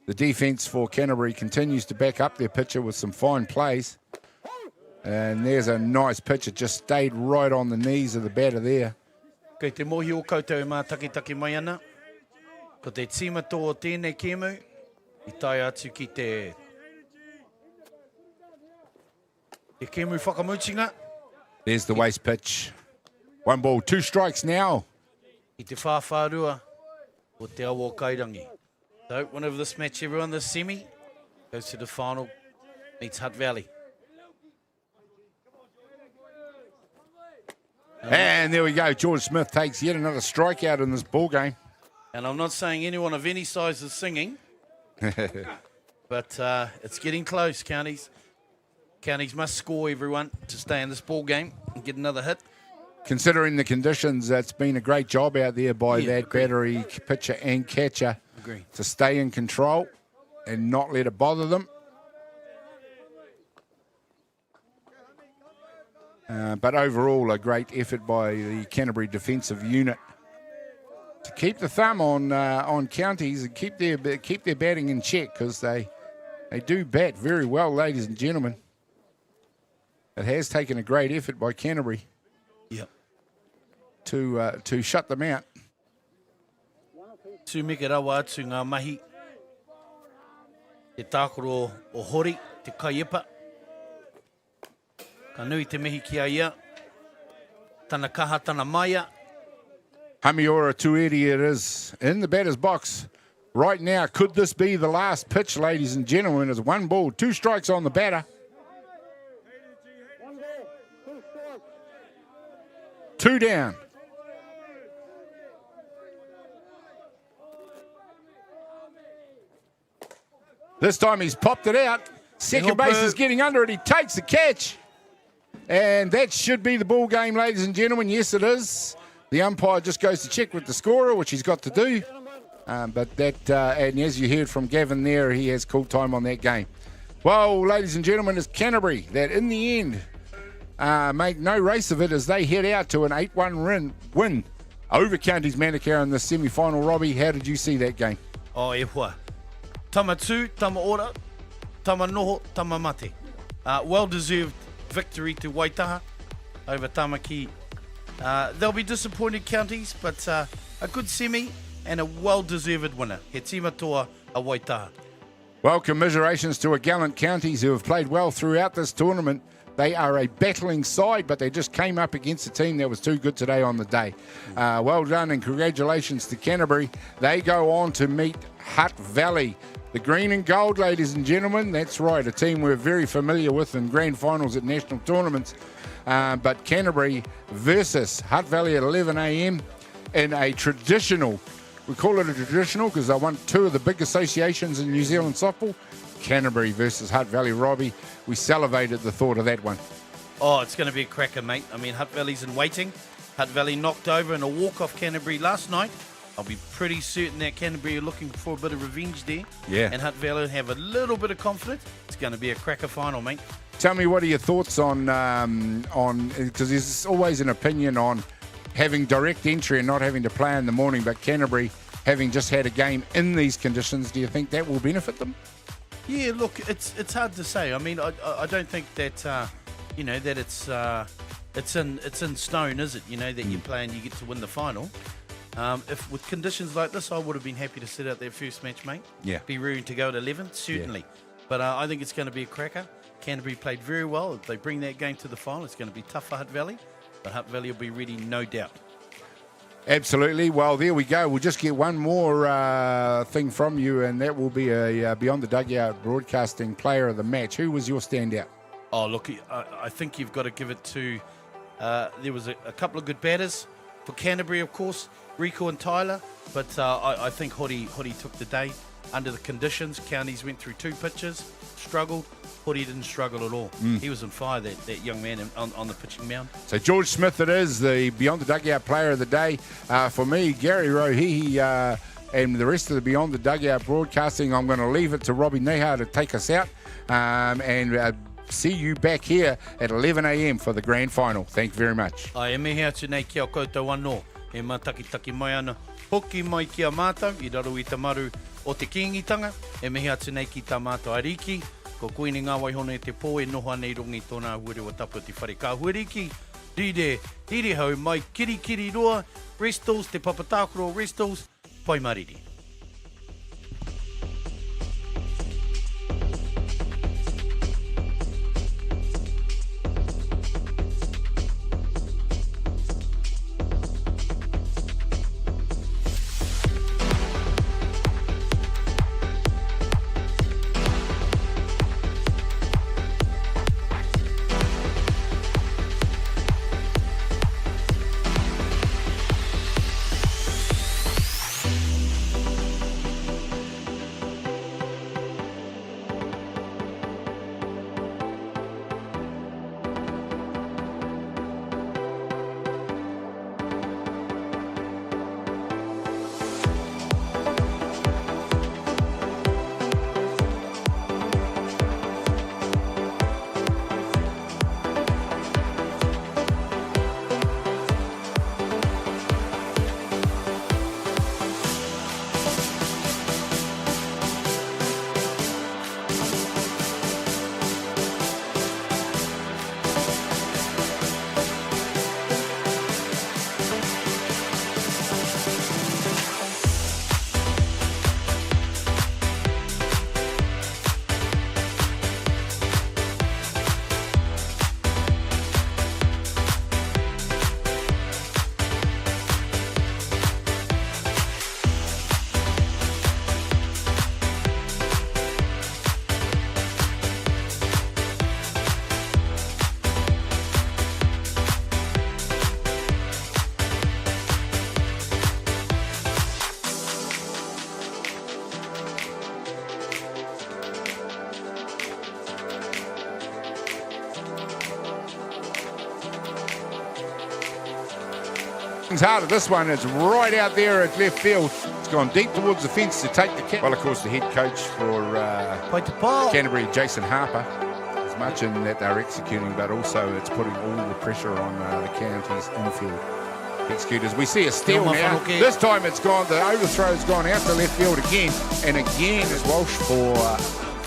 The defence for Canterbury continues to back up their pitcher with some fine plays. And there's a nice pitch. It just stayed right on the knees of the batter there. Kei te mohi o koutou mā takitaki mai ana. Ko te tima tō o tēnei kēmu. I tai atu ki te kēmu whakamutinga. There's the waste pitch. 1 ball, 2 strikes now. I te whawharua o te awa o Kairangi. So, winner of this match, everyone, this semi goes to the final, meets Hutt Valley. And there we go. George Smith takes yet another strikeout in this ball game. And I'm not saying anyone of any size is singing, but it's getting close, Counties. Counties must score, everyone, to stay in this ball game and get another hit. Considering the conditions, that's been a great job out there by that battery pitcher and catcher. Agree. To stay in control and not let it bother them. But overall, a great effort by the Canterbury defensive unit to keep the thumb on Counties and keep their batting in check, because they do bat very well, ladies and gentlemen. It has taken a great effort by Canterbury. Yep. To shut them out. Tū meke rawa atu ngā mahi. Te tākoro o hori, te kaiepa. Ka nui te mihi ki a ia. Tana kaha, tana maia. Hamiora Tueri it is in the batter's box right now. Could this be the last pitch, ladies and gentlemen? It's 1 ball, 2 strikes on the batter. 2 down. This time he's popped it out. Second base is getting under it. He takes the catch. And that should be the ball game, ladies and gentlemen. Yes, it is. The umpire just goes to check with the scorer, which he's got to do. But that, and as you heard from Gavin there, he has called time on that game. Well, ladies and gentlemen, it's Canterbury that in the end make no race of it as they head out to an 8-1 win over Counties Manukau in the semi-final. Robbie, how did you see that game? Oh, e hua. Tama tū, tama ora, tama noho, tama mate. Well-deserved victory to Waitaha over Tamaki. They'll be disappointed, Counties, but a good semi and a well-deserved winner. He tima toa a Waitaha. Well, commiserations to a gallant Counties who have played well throughout this tournament. They are a battling side, but they just came up against a team that was too good today on the day. Well done and congratulations to Canterbury. They go on to meet Hutt Valley. The green and gold, ladies and gentlemen, that's right, a team we're very familiar with in grand finals at national tournaments. But Canterbury versus Hutt Valley at 11 a.m. in a traditional, we call it a traditional because they won 2 of the big associations in New Zealand softball. Canterbury versus Hutt Valley. Robbie, we salivate at the thought of that one. Oh, it's going to be a cracker, mate. I mean, Hutt Valley's in waiting. Hutt Valley knocked over in a walk-off Canterbury last night. I'll be pretty certain that Canterbury are looking for a bit of revenge there. Yeah. And Hutt Valley have a little bit of confidence. It's going to be a cracker final, mate. Tell me, what are your thoughts on because there's always an opinion on having direct entry and not having to play in the morning, but Canterbury having just had a game in these conditions, do you think that will benefit them? Yeah, look, it's hard to say. I mean, I don't think that that it's in stone, is it? You know that you play and you get to win the final. If with conditions like this, I would have been happy to sit out their first match, mate. Yeah. Be ready to go at 11, certainly. Yeah. But I think it's going to be a cracker. Canterbury played very well. If they bring that game to the final, it's going to be tough for Hutt Valley. But Hutt Valley will be ready, no doubt. Absolutely. Well, there we go. We'll just get one more thing from you, and that will be a Beyond the Dugout Broadcasting Player of the Match. Who was your standout? Oh, look, I think you've got to give it to... there was a couple of good batters for Canterbury, of course, Rico and Tyler, but I think Hori took the day under the conditions. Counties went through 2 pitches, struggled. Hori didn't struggle at all. He was on fire, that young man on the pitching mound. So George Smith it is, the Beyond the Dugout Player of the Day. For me, Gary Rohihi and the rest of the Beyond the Dugout Broadcasting, I'm going to leave it to Robbie Neha to take us out and see you back here at 11 a.m. for the grand final. Thank you very much. Ai, e mehea tēnei kia koutou anō. E mātakitaki mai ana. Hoki mai kia mātou, I raro I tamaru o te kingitanga. E mehea tēnei ki tā mātou ariki. Ko koini ngā waihona e te pō e noha nei rongi tōna hure o tapu te whare ka huariki. Rire hau mai kiri roa. Resthills, te papatākoro Resthills. Pai mariri. Hard at this one. It's right out there at left field. It's gone deep towards the fence to take the catch. Well, of course, the head coach for Canterbury, Jason Harper, as much in that they're executing, but also it's putting all the pressure on the county's infield executors. We see a steal now. This time it's gone. The overthrow's gone out to left field again, and again it's Walsh for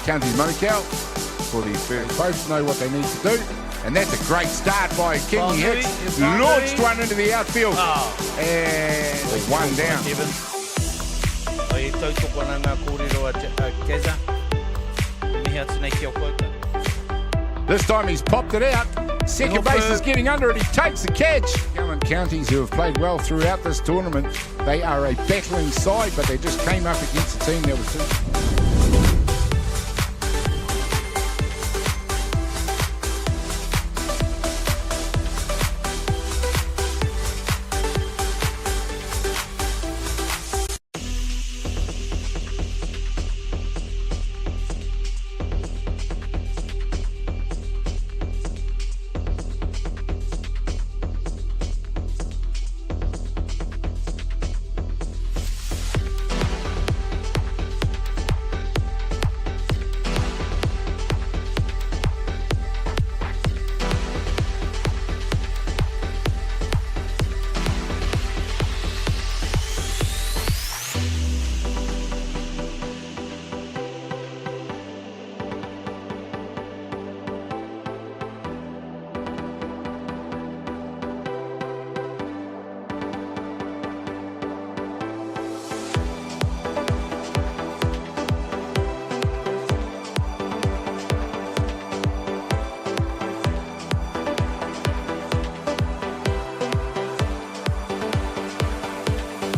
County's Manukau for the first. Both know what they need to do. And that's a great start by Kenny Hicks. Launched one into the outfield. And one down. This time he's popped it out. Second base is getting under it. He takes the catch. Gallant Counties, who have played well throughout this tournament, they are a battling side, but they just came up against a team that was too...